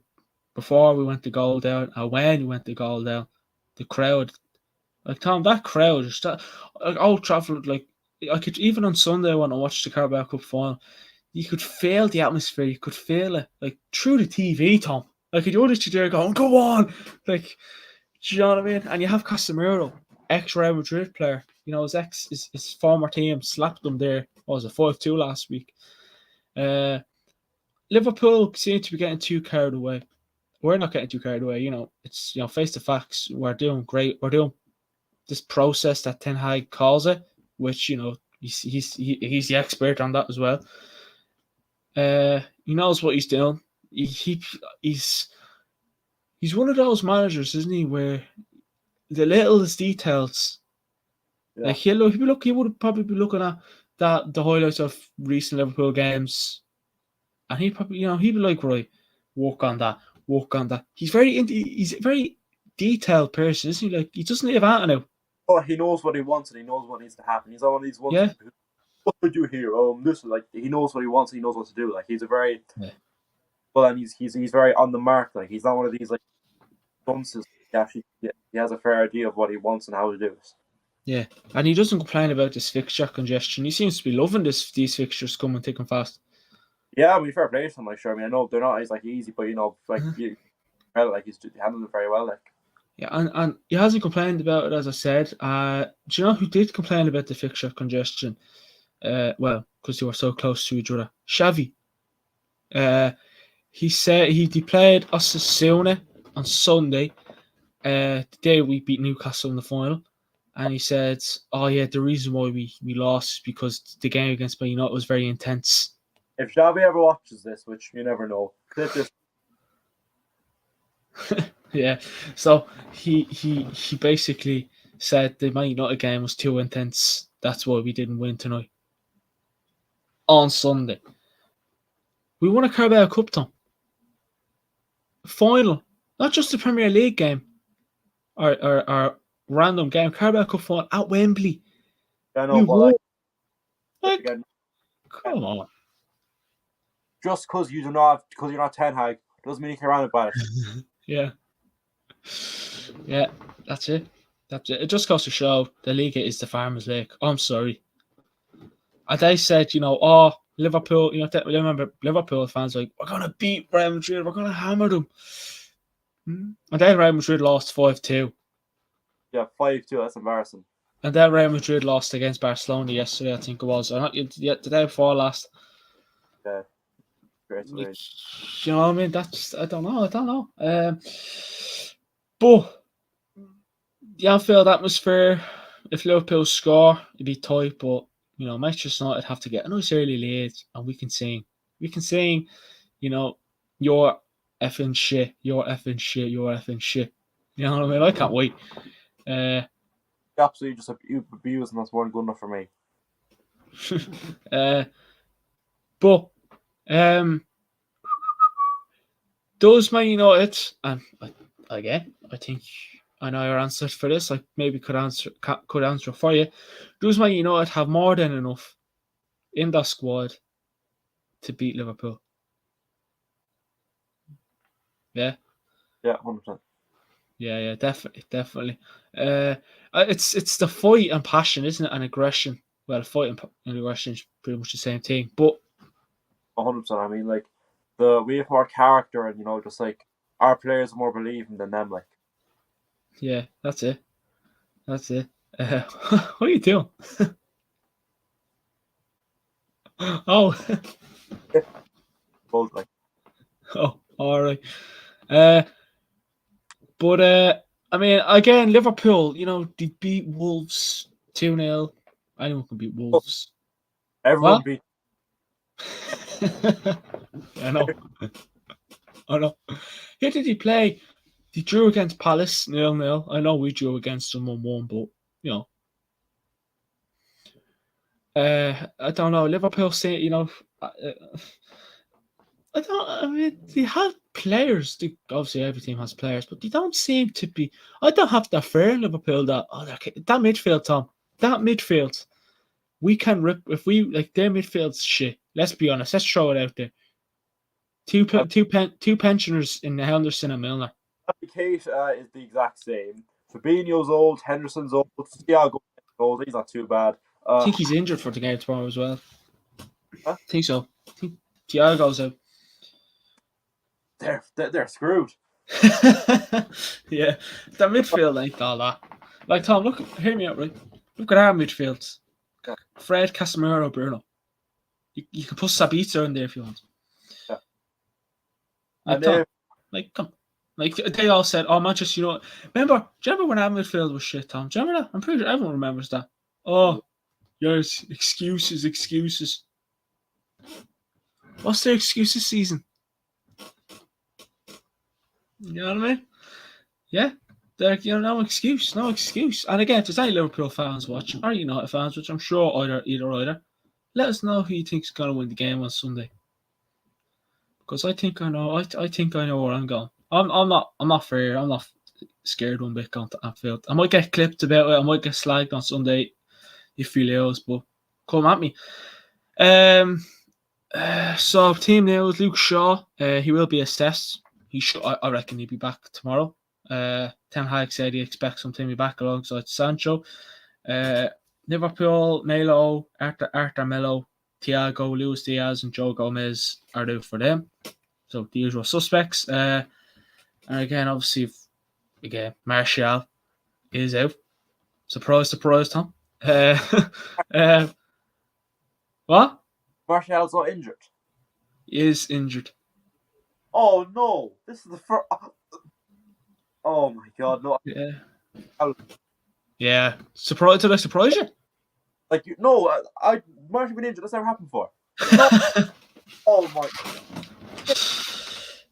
before we went to goal down, and when we went to goal down, the crowd, like Tom, that crowd, like Old Trafford, like I could even on Sunday when I watched the Carabao Cup final, you could feel the atmosphere, you could feel it like through the TV, Tom. Like you're just there going, "Go on!" Like, do you know what I mean? And you have Casemiro, ex Real Madrid player. His former team slapped them there. What was it, 5-2 last week? Liverpool seem to be getting too carried away. We're not getting too carried away. It's face to facts. We're doing great. We're doing this process that Ten Hag calls it, which he's the expert on that as well. He knows what he's doing. He's one of those managers, isn't he, where the littlest details. Yeah. Like he would probably be looking at the highlights of recent Liverpool games, and he'd be like, right, work on that. He's a very detailed person, isn't he? Like he doesn't leave out now. Oh, he knows what he wants and he knows what needs to happen. He's one of these ones. Yeah. What do we do here? This is like he knows what he wants. He knows what to do. Like he's a very well, and he's very on the mark. Like he's not one of these like dunces. He has a fair idea of what he wants and how to do it. Yeah, and he doesn't complain about this fixture congestion. He seems to be loving these fixtures coming thick and fast. Yeah, I mean, fair play to him. Like, sure, I mean, I know they're not as like easy, but you know, like you felt like he's handling it very well. Like, Yeah, and he hasn't complained about it, as I said. Do you know who did complain about the fixture congestion? Well, because they were so close to each other. Xavi. He said he played Osasuna on Sunday, the day we beat Newcastle in the final. And he said, "Oh yeah, the reason why we lost is because the game against Man United was very intense." if Xavi ever watches this, which you never know, clip this. Yeah, so he basically said the Man United game was too intense. That's why we didn't win tonight. On Sunday, we won a Carabao Cup, Tom. Final, not just the Premier League game or random game. Carabao Cup final at Wembley. I know, We but won. like, Like, again, come on. just because you're not Ten Hag doesn't mean you can run about it. Yeah. Yeah, that's it. That's it. It just goes to show the league is the farmers' league. Oh, I'm sorry. And they said, oh, Liverpool, remember Liverpool fans like, we're going to beat Real Madrid, we're going to hammer them. And then Real Madrid lost 5-2. Yeah, 5-2. That's embarrassing. And then Real Madrid lost against Barcelona yesterday, I think it was. Or not, the day before last. Yeah. Great. You know what I mean? I don't know. But the Anfield atmosphere, if Liverpool score, it'd be tight, but Manchester United have to get a nice early lead and we can sing. We can sing, you're effing shit, you're effing shit, you're effing shit. You know what I mean? I can't wait. Absolutely just abuse, and that's more than good enough for me. But does Man United, and again, I think I know your answer for this. I maybe could answer for you. Does Man United have more than enough in that squad to beat Liverpool? Yeah. Yeah, 100%. Yeah, definitely. It's the fight and passion, isn't it, and aggression. Well, fight and aggression is pretty much the same thing, but 100%. I mean, like we have more character, and just like our players are more believing than them. Like, yeah, that's it. That's it. What are you doing? Oh, both like. oh, all right. But I mean, again, Liverpool, they beat Wolves 2-0. Anyone can beat Wolves. Everyone beat. I know. I know. Who did he play? He drew against Palace 0-0. I know we drew against them 1-1, but I don't know. Liverpool say, I don't. I mean, they have players. Obviously, every team has players, but they don't seem to be. I don't have that fear in Liverpool that that midfield, Tom. That midfield, we can rip if we like their midfield's shit. Let's be honest. Let's throw it out there. Two pensioners in Henderson and Milner. Kate is the exact same. Fabinho's old, Henderson's old, Thiago old. He's not too bad. I think he's injured for the game tomorrow as well. Huh? I think so. I think Thiago's out. They're screwed. Yeah, the midfield ain't all that. Like Tom, look, hear me out, right? Look at our midfields. Yeah. Fred, Casemiro, Bruno. You can put Sabitzer in there if you want. Yeah. Like, Tom, come. Like they all said, "Oh, Manchester United." Do you remember when our midfield was shit, Tom? Do you remember that? I'm pretty sure everyone remembers that. Oh, yes, excuses. What's their excuses season? You know what I mean? Yeah. No excuse. And again, if there's any Liverpool fans watching, or United fans, which I'm sure either, let us know who you think is going to win the game on Sunday. Because I think I know. I think I know where I'm going. I'm not fair. I'm not scared one bit going to Anfield. I might get clipped about it. I might get slagged on Sunday if you lose, but come at me. So team now is Luke Shaw. He will be assessed. I reckon he'll be back tomorrow. Ten Hag said he expects him to be back alongside Sancho. Liverpool, Melo, Arthur Melo, Thiago, Luis Diaz, and Joe Gomez are out for them. So the usual suspects. And again, obviously, Martial is out. Surprise, surprise, Tom. What? Martial's not injured. He is injured. Oh no! This is the first. Oh my god! No. Yeah. Surprise! Did I surprise you? Like I Martial been injured. That's never happened before. No. Oh my.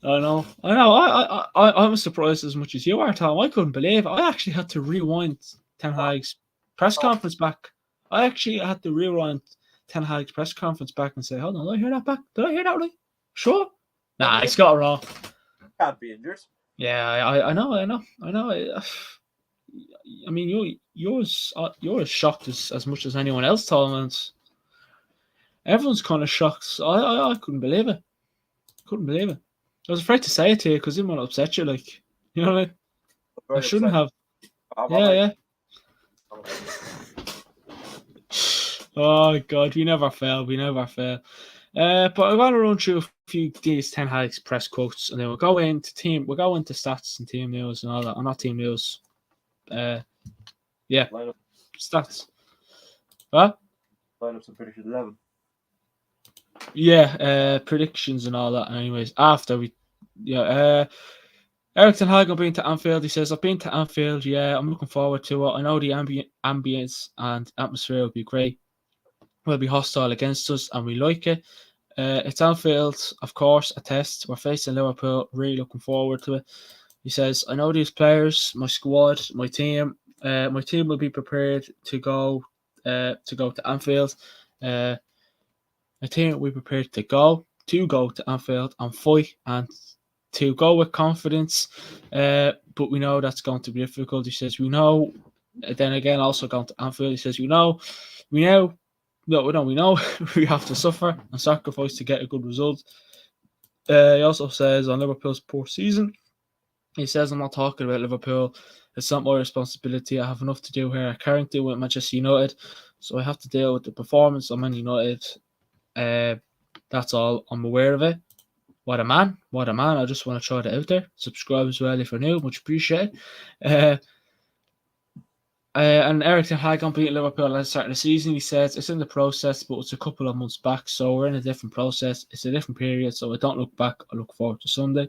I know. I was surprised as much as you are, Tom. I couldn't believe it. I actually had to rewind Ten Hag's press conference back. I actually had to rewind Ten Hag's press conference back and say, hold on, did I hear that back? Did I hear that right? Sure? Nah, he's got it wrong. Can't be injured. Yeah, I know. I mean, you're as shocked as much as anyone else, Tom, and everyone's kind of shocked. I couldn't believe it. Couldn't believe it. I was afraid to say it to you because it might upset you. Like, you know what I mean? I shouldn't have. Yeah. Oh God, we never fail. We never fail. But I'm gonna run through a few of these Ten Hag's press quotes, and then we'll go into stats and team news and all that. Or not team news. Yeah, stats. What? Lineups and prediction 11. Yeah, predictions and all that. Anyways, after we, Eric Ten Hag been to Anfield. He says, I've been to Anfield. Yeah, I'm looking forward to it. I know the ambience and atmosphere will be great. Will be hostile against us, and we like it. It's Anfield, of course, a test. We're facing Liverpool. Really looking forward to it. He says, I know these players, my squad, my team. My team will be prepared to go to Anfield. My team will be prepared to go to Anfield and fight and to go with confidence. But we know that's going to be difficult. He says, we know. Then again, also going to Anfield, he says, we know we have to suffer and sacrifice to get a good result. He also says on Liverpool's poor season, he says, I'm not talking about Liverpool. It's not my responsibility. I have enough to do here. I can't deal with Manchester United, so I have to deal with the performance of Man United. That's all. I'm aware of it. What a man. I just want to throw that out there. Subscribe as well if you're new. Much appreciated. And Eric Ten Hag beat Liverpool at the start of the season. He says it's in the process, but it's a couple of months back, so we're in a different process. It's a different period, so I don't look back. I look forward to Sunday.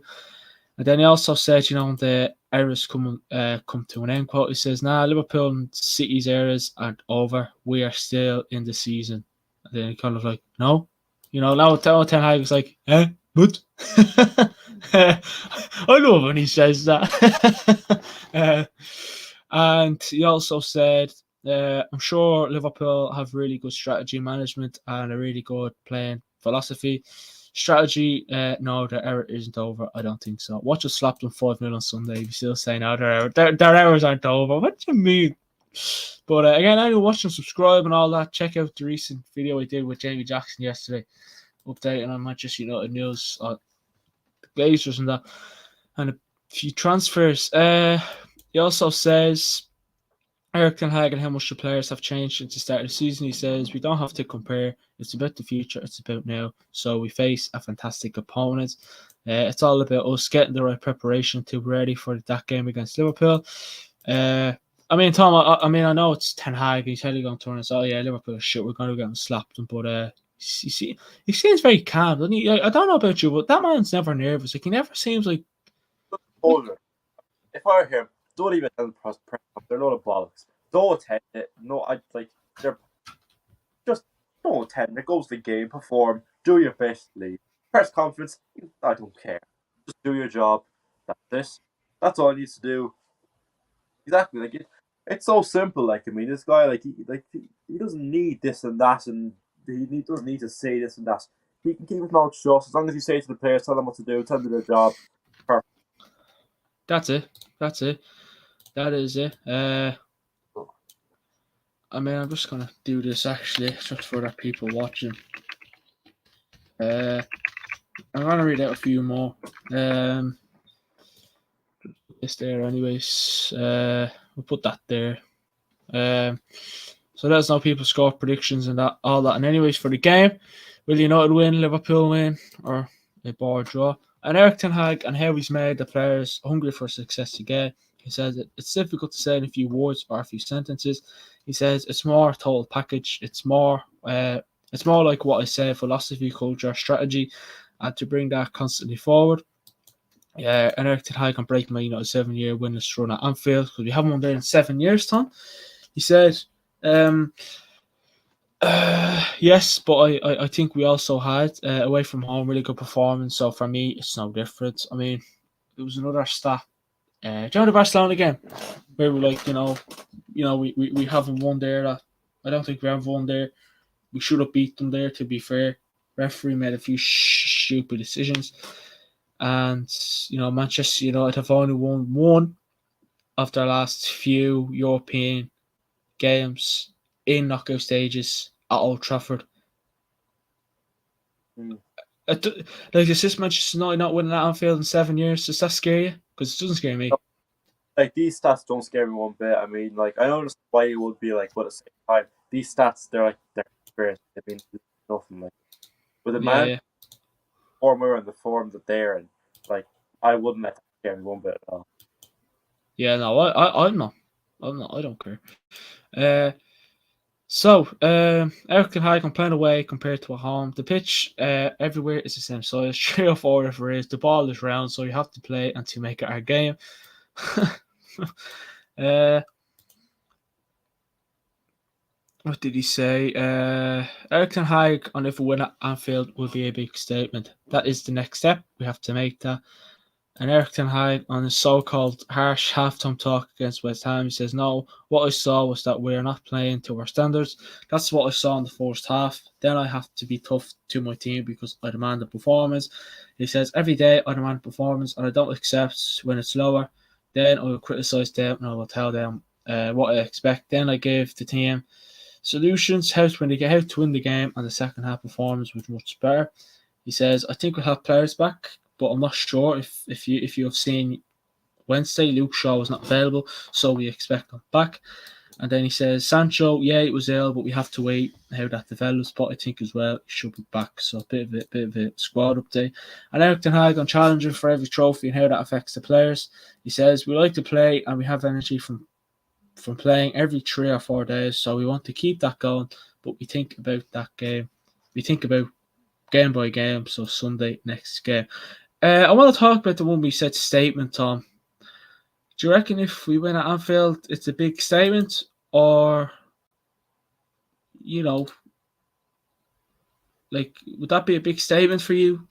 And then he also said, the eras come to an end. Quote. He says, Liverpool and City's eras aren't over. We are still in the season. And then he kind of like, no. Now Ten Hag was like, but I love when he says that. And he also said, I'm sure Liverpool have really good strategy management and a really good playing philosophy. Strategy, no, their era isn't over. I don't think so. Watch us slap them 5-0 on Sunday. You're still saying, their errors aren't over. What do you mean? But again, I watch and subscribe and all that. Check out the recent video I did with Jamie Jackson yesterday, updating on Manchester United news, the Glazers and that, and a few transfers. He also says, Eric Ten Hag and how much the players have changed since the start of the season. He says, we don't have to compare. It's about the future. It's about now. So we face a fantastic opponent. It's all about us getting the right preparation to be ready for that game against Liverpool. Tom, I know it's Ten Hag. He's heading on tournaments. Oh, yeah, Liverpool are shit. We're going to get them slapped. But he seems very calm, doesn't he? I don't know about you, but that man's never nervous. Like, he never seems like... Older. If I were him, don't even tell the press. They're a lot of bollocks. Don't attend it. No, they're just don't attend it. Go to the game, perform, do your best, leave. Press conference. I don't care. Just do your job. That's all he needs to do. Exactly. It's so simple. This guy, he doesn't need this and that, and he doesn't need to say this and that. He can keep his mouth shut as long as you say to the players, tell them what to do, tell them their job. Perfect. That's it. That is it. I'm just going to do this actually, just for the people watching. I'm going to read out a few more. This there anyways. We'll put that there. So let us know people's score predictions and that all that. And anyways, for the game, will United win, Liverpool win, or a board draw? And Eric Ten Hag and how he's made the players hungry for success again. He says it's difficult to say in a few words or a few sentences. He says it's more total package. It's more like what I say: philosophy, culture, strategy, and to bring that constantly forward. Yeah, and Eric Ten Hag can break my 7-year winless run at Anfield because we haven't won there in 7 years, Tom. He said, yes, but I think we also had away from home really good performance. So for me, it's no different. I mean, there was another stat. Do you know the Barcelona game where we're like, we haven't won there. I don't think we have won there. We should have beat them there. To be fair, referee made a few stupid decisions, and Manchester United have only won one of their last few European games in knockout stages at Old Trafford. Like, is this Manchester United not winning at Anfield in 7 years? Does that scare you? Because it doesn't scare me. Like, these stats don't scare me one bit. I mean, like, I understand why it would be like, but at the same time, these stats, they're experience. I mean, nothing like. With the man, former and the form that they're in, like, I wouldn't let that scare me one bit at all. Yeah, no, I'm not. I don't care. So, Eric Ten Hag can play away compared to at home. The pitch everywhere is the same size, 3 or 4 referees. The ball is round, so you have to play and to make it our game. What did he say? Eric Ten Hag on if we win at Anfield will be a big statement. That is the next step. We have to make that. And Eric Ten Hag on his so-called harsh halftime talk against West Ham, he says, "No, what I saw was that we're not playing to our standards. That's what I saw in the first half. Then I have to be tough to my team because I demand a performance." He says, "Every day I demand a performance and I don't accept when it's lower. Then I will criticise them and I will tell them what I expect. Then I give the team solutions, how to win the game, and the second half performance was much better." He says, "I think we'll have players back, but I'm not sure if you have seen Wednesday, Luke Shaw was not available, so we expect him back." And then he says, "Sancho, yeah, it was ill, but we have to wait how that develops. But I think as well he should be back." So a bit of a squad update. And Eric Ten Hag on challenging for every trophy and how that affects the players. He says, "We like to play and we have energy from playing every 3 or 4 days, so we want to keep that going. But we think about that game. We think about game by game. So Sunday next game." I want to talk about the one we said statement, Tom. Do you reckon if we win at Anfield, it's a big statement, or would that be a big statement for you?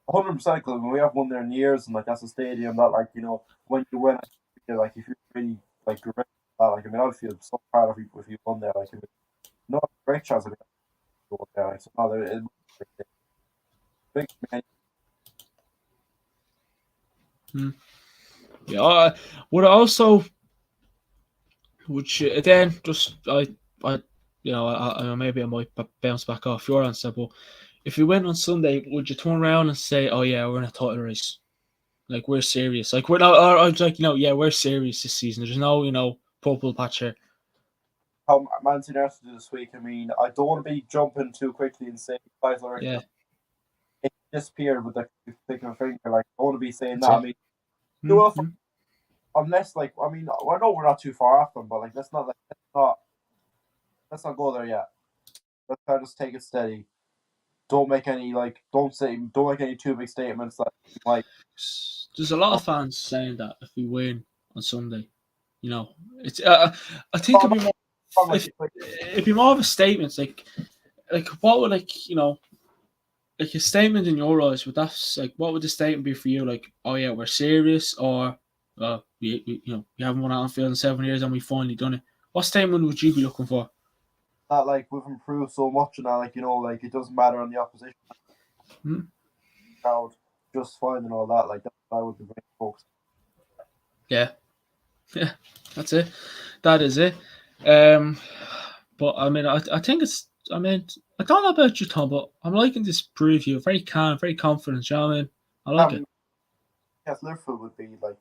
100%. Because we have won there in years, and like that's a stadium that, like, when you win, like if you really like you're that, like, I mean, I'd feel so proud of you if you won there. Like, I mean, no great chance of you won there. Like, so no, it's big. Yeah, would also you then just I maybe I might bounce back off your answer, but if you win on Sunday, would you turn around and say, "Oh yeah, we're in a title race, like we're serious, like we're not," or I was like, yeah, we're serious this season. There's no purple patch here. How Man City have to do this week. I mean, I don't want to be jumping too quickly and saying guys are it disappeared with the click of a finger. Like, I don't want to be saying that. I mean, unless, like, I mean, I know we're not too far off them, but like, let's not go there yet. Let's try to just take it steady. Don't make any don't make any too big statements like. There's a lot of fans saying that if we win on Sunday, it's. I think it'd be more of a statement, like what would like a statement in your eyes. Would that like what would the statement be for you? Like, "Oh yeah, we're serious," or we haven't won at Anfield in 7 years and we finally done it. What statement would you be looking for? That like we've improved so much and that, like, like it doesn't matter on the opposition crowd, just fine and all that. Like, that I would be very focused. Yeah, that's it. That is it. But I mean, I think it's. I mean, I don't know about you, Tom, but I'm liking this preview. Very calm, very confident. You know what I mean? I like it. Yes, Liverpool would be like.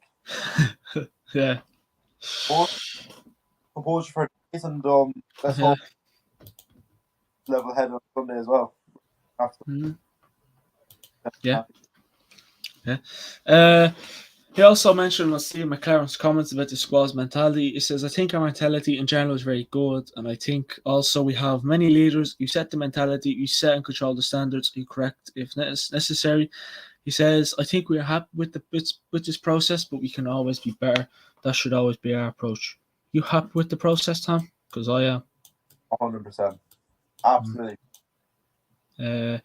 Yeah. Composure for And let's Yeah. hope level head on Sunday as well. After. Yeah. Yeah. He also mentioned on Steve McLaren's comments about the squad's mentality. He says, I think our mentality in general is very good. And I think also we have many leaders who set the mentality, who set and control the standards, who correct if necessary. He says, I think we are happy with this process, but we can always be better. That should always be our approach. You happy with the process, Tom? Because I am. 100%. Absolutely. And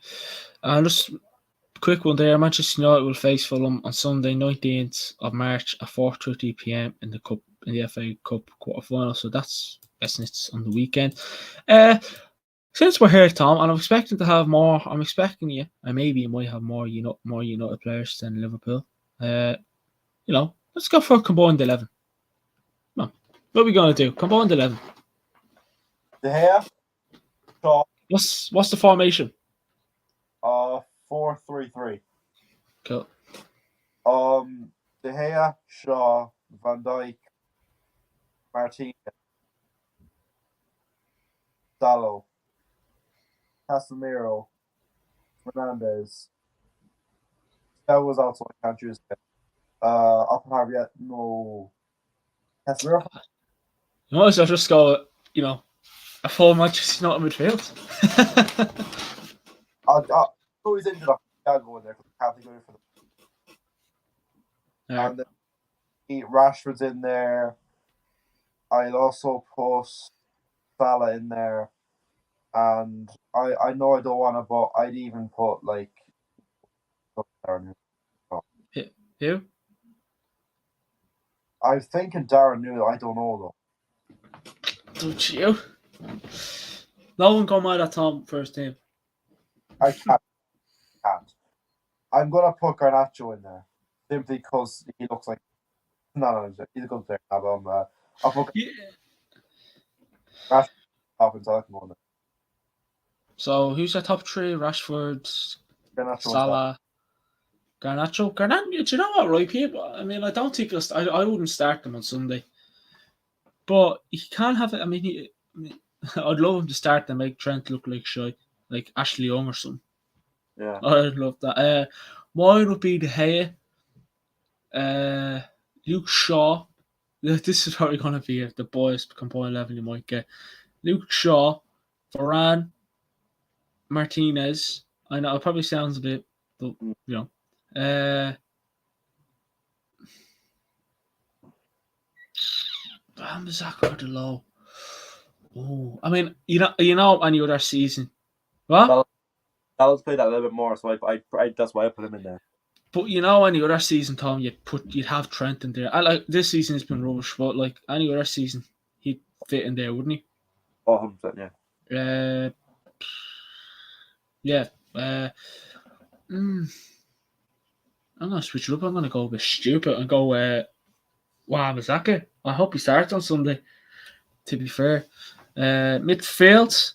just quick one there. Manchester United will face Fulham on Sunday, 19th of March at 4:30 p.m. in the FA Cup quarter-final. So that's it's on the weekend. Since we're here, Tom, and I'm expecting to have more. I'm expecting you, and maybe you might have more United players than Liverpool. Let's go for a combined 11. Come on. What are we gonna do? Combined 11. De Gea, Shaw, What's the formation? 4-3-3. Cool. De Gea, Shaw, Van Dijk, Martinez, Dallo, Casemiro, Fernandez. That was also I can't choose. Up have yet no Casemiro. You might as well just go. A full Manchester United midfield. Who is injured? I'll go in there because I can't think of it for them. Right. And then Rashford's in there. I'll also put Salah in there. And I know I don't want to, but I'd even put like. Who? I was thinking Darren Newell. I don't know though. Don't you? No one come out of Tom first team. I can't. I'm gonna put Garnacho in there simply because he looks like. No, he's a good player. I'll put Rashford top and Salah on there. So who's the top three? Rashford, Garnacho, Salah, Garnacho. Do you know what, right, people? I mean, I don't think I wouldn't start them on Sunday, but he can't have it. I mean, I'd love him to start and make Trent look like shy, like Ashley Young or something. Yeah. I'd love that. Mine would be De Gea, Luke Shaw. This is probably going to be the boys combined level you might get. Luke Shaw, Varane, Martinez. I know it probably sounds a bit, but Wan-Bissaka the low. Oh, I mean, any other season, what? Salah's played that a little bit more, so I that's why I put him in there. But any other season, Tom, you'd have Trent in there. I like this season has been rubbish, but like any other season, he'd fit in there, wouldn't he? 100%, yeah. Yeah. I'm gonna switch it up. I'm gonna go a bit stupid and go Wan-Bissaka. I hope he starts on Sunday. To be fair, midfield.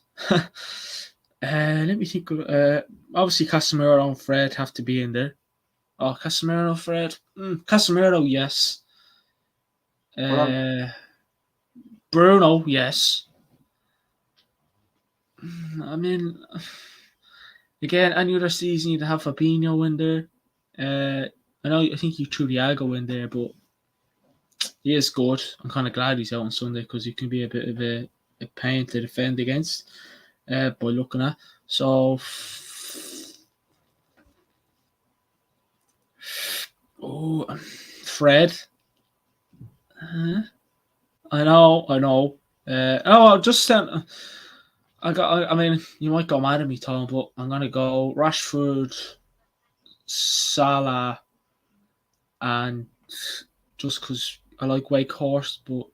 Let me think. Obviously, Casemiro and Fred have to be in there. Oh, Casemiro, Fred. Casemiro, yes. Bruno, yes. I mean, again, any other season you'd have Fabinho in there. I think you threw Thiago in there, but he is good. I'm kind of glad he's out on Sunday because he can be a bit of a pain to defend against by looking at. So, Fred. I know. Just I mean, you might go mad at me, Tom, but I'm gonna go Rashford, Salah, and just because I like Wakehorse, but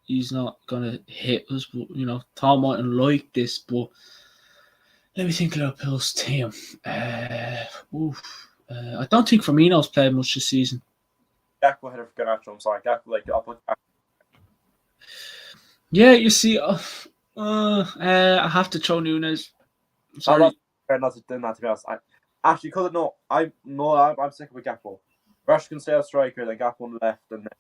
he's not gonna hit us. But Tom mightn't like this, but let me think of Liverpool's team. I don't think Firmino's played much this season. Gakpo ahead of Garnacho. I'm sorry, Gakpo. I'll put. Yeah, you see, I have to throw Nunes. Sorry. Not to be honest. Actually, because I'm sticking with Gakpo. Rush can stay a striker, then Gakpo on the left, and then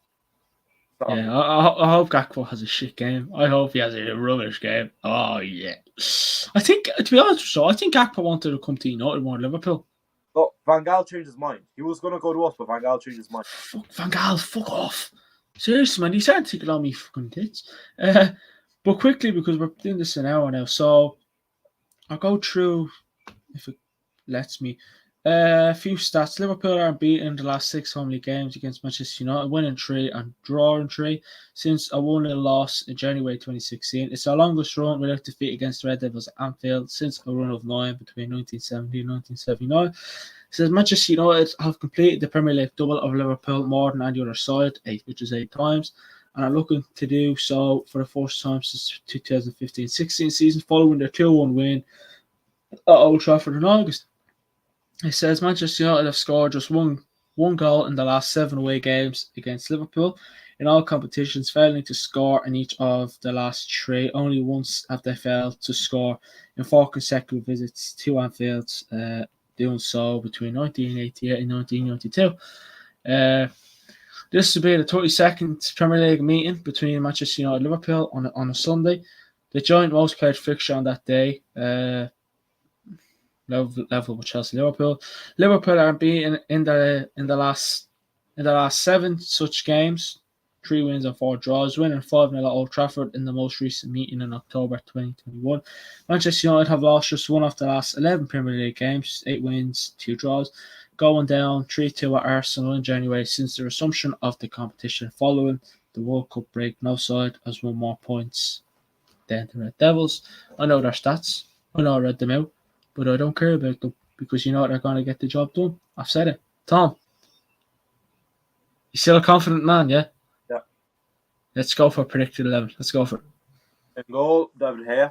Yeah, I hope Gakpo has a shit game. I hope he has a rubbish game. Oh yeah. I think, to be honest, I think Gakpo wanted to come to United more than Liverpool. Look, Van Gaal changed his mind. He was going to go to us, but Van Gaal changed his mind. Fuck Van Gaal, fuck off. Seriously, man, he's starting to get on me fucking tits. But quickly, because we're doing this an hour now, so I'll go through, if it lets me, a few stats. Liverpool are beaten in the last 6 home league games against Manchester United, winning 3 and drawing 3 since a 1-0 loss in January 2016. It's our longest run without defeat against the Red Devils at Anfield since a run of 9 between 1970 and 1979. It says Manchester United have completed the Premier League double of Liverpool more than any other side, which is 8 times, and are looking to do so for the first time since 2015-16 season, following their 2-1 win at Old Trafford in August. It says Manchester United have scored just one goal in the last 7 away games against Liverpool in all competitions, failing to score in each of the last 3. Only once have they failed to score in 4 consecutive visits to Anfield, doing so between 1988 and 1992. This will be the 32nd Premier League meeting between Manchester United and Liverpool on a Sunday. The joint most played fixture on that day. Level with Chelsea, Liverpool. Liverpool are beaten in the last 7 such games, 3 wins and 4 draws, winning 5-0 at Old Trafford in the most recent meeting in October 2021. Manchester United have lost just 1 of the last 11 Premier League games, 8 wins, 2 draws, going down 3-2 at Arsenal in January since the resumption of the competition following the World Cup break. No side has won more points than the Red Devils. I know their stats. I know I read them out. But I don't care about them because you know they're going to get the job done. I've said it. Tom, you still a confident man, yeah? Yeah. Let's go for predicted 11. Let's go for it. In goal, David Gea.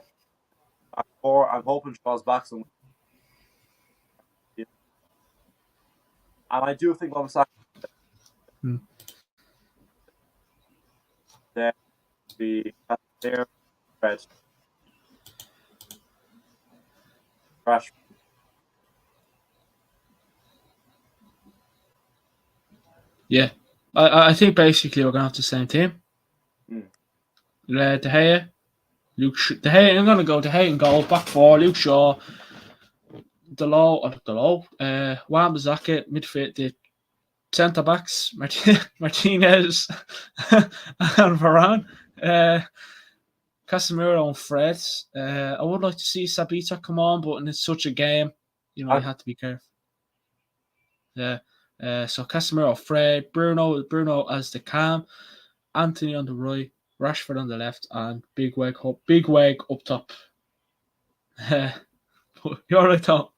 I'm hoping Charles Baxton. And I do think Wan-Bissaka there be there red. Crash. Yeah. I think basically we're going to have the same team. De Gea, De Gea, I'm going to go De Gea in goal, back 4, Luke Shaw, Wan-Bissaka, midfield, the centre backs, Martinez and Varane, Casemiro and Fred. I would like to see Sabitzer come on, but in such a game, you have to be careful. Yeah. So Casemiro, Fred, Bruno as the cam, Anthony on the right, Rashford on the left, and Big Weg up top. You're right, Tom.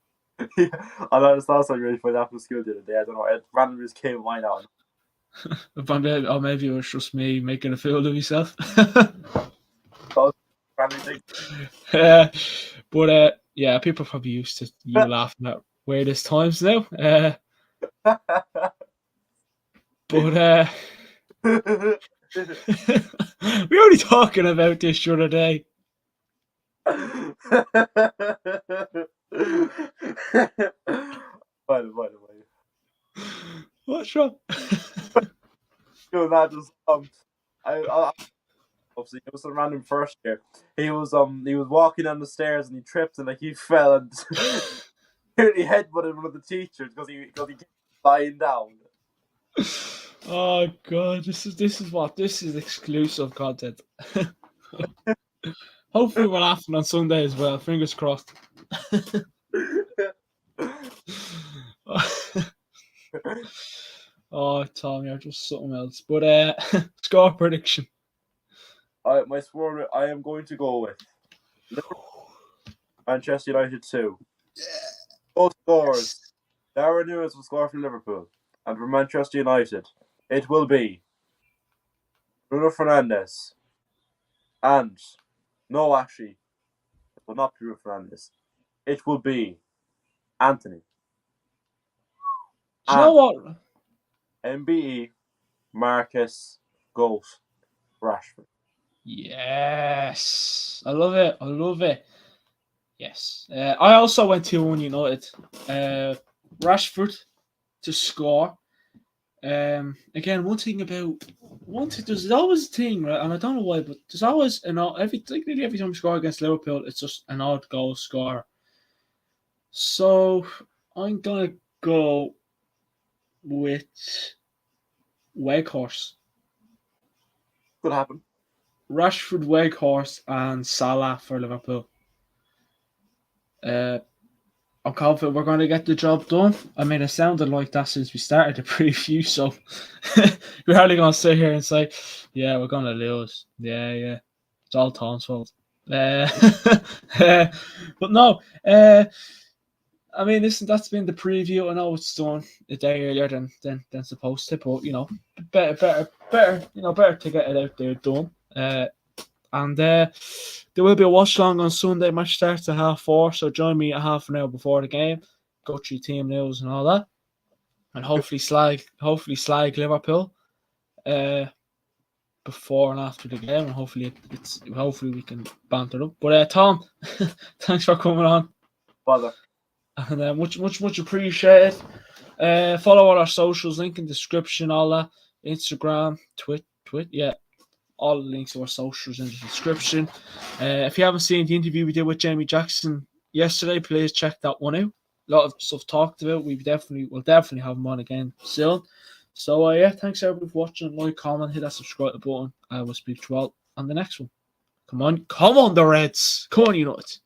Yeah, I know it's not so ready for that from school the other day. I don't know. It randomly just came to mind now. Or maybe it was just me making a fool of myself. But yeah, people are probably used to you laughing at weirdest times now. But we were only talking about this the other day. What's wrong? That just I obviously it was a random first year. He was walking down the stairs and he tripped and he fell and nearly headbutted one of the teachers because he kept lying down. Oh god, this is exclusive content. Hopefully we're laughing on Sunday as well. Fingers crossed. Oh, Tom, you're just something else. But score prediction. My score, I am going to go with Liverpool, Manchester United 2. Both scores. Darren Nunes will score for Liverpool, and for Manchester United, it will be Bruno Fernandes, and no, actually, it will not be Bruno Fernandes. It will be Anthony. Do you know what? MBE, Marcus, Goat, Rashford. Yes. I love it. Yes. I also went 2-1 United. Rashford to score. Again, there's always a thing, right? And I don't know why, but there's always nearly every time we score against Liverpool, it's just an odd goal scorer. So I'm gonna go with Weghorst. Could happen. Rashford, Weghorst, and Salah for Liverpool. I'm confident we're going to get the job done. I mean, it sounded like that since we started the preview, so we're hardly going to sit here and say, yeah, we're going to lose. Yeah. It's all Tom's fault. But no, I mean, listen, that's been the preview. I know it's done a day earlier than supposed to, but, better to get it out there done. And there will be a watch along on Sunday. Match starts at 4:30, so join me at half an hour before the game. Go through team news and all that, and hopefully slag Liverpool before and after the game, and hopefully we can banter up. But Tom, thanks for coming on. Bother. And much appreciated. Follow all our socials, link in the description, all that. Instagram, Twit, yeah. All the links to our socials in the description. If you haven't seen the interview we did with Jamie Jackson yesterday, please check that one out. A lot of stuff talked about. We'll definitely have him on again soon. So thanks everybody for watching. Like, comment, hit that subscribe button. I will speak to you all on the next one. Come on, the Reds. Come on, you nuts.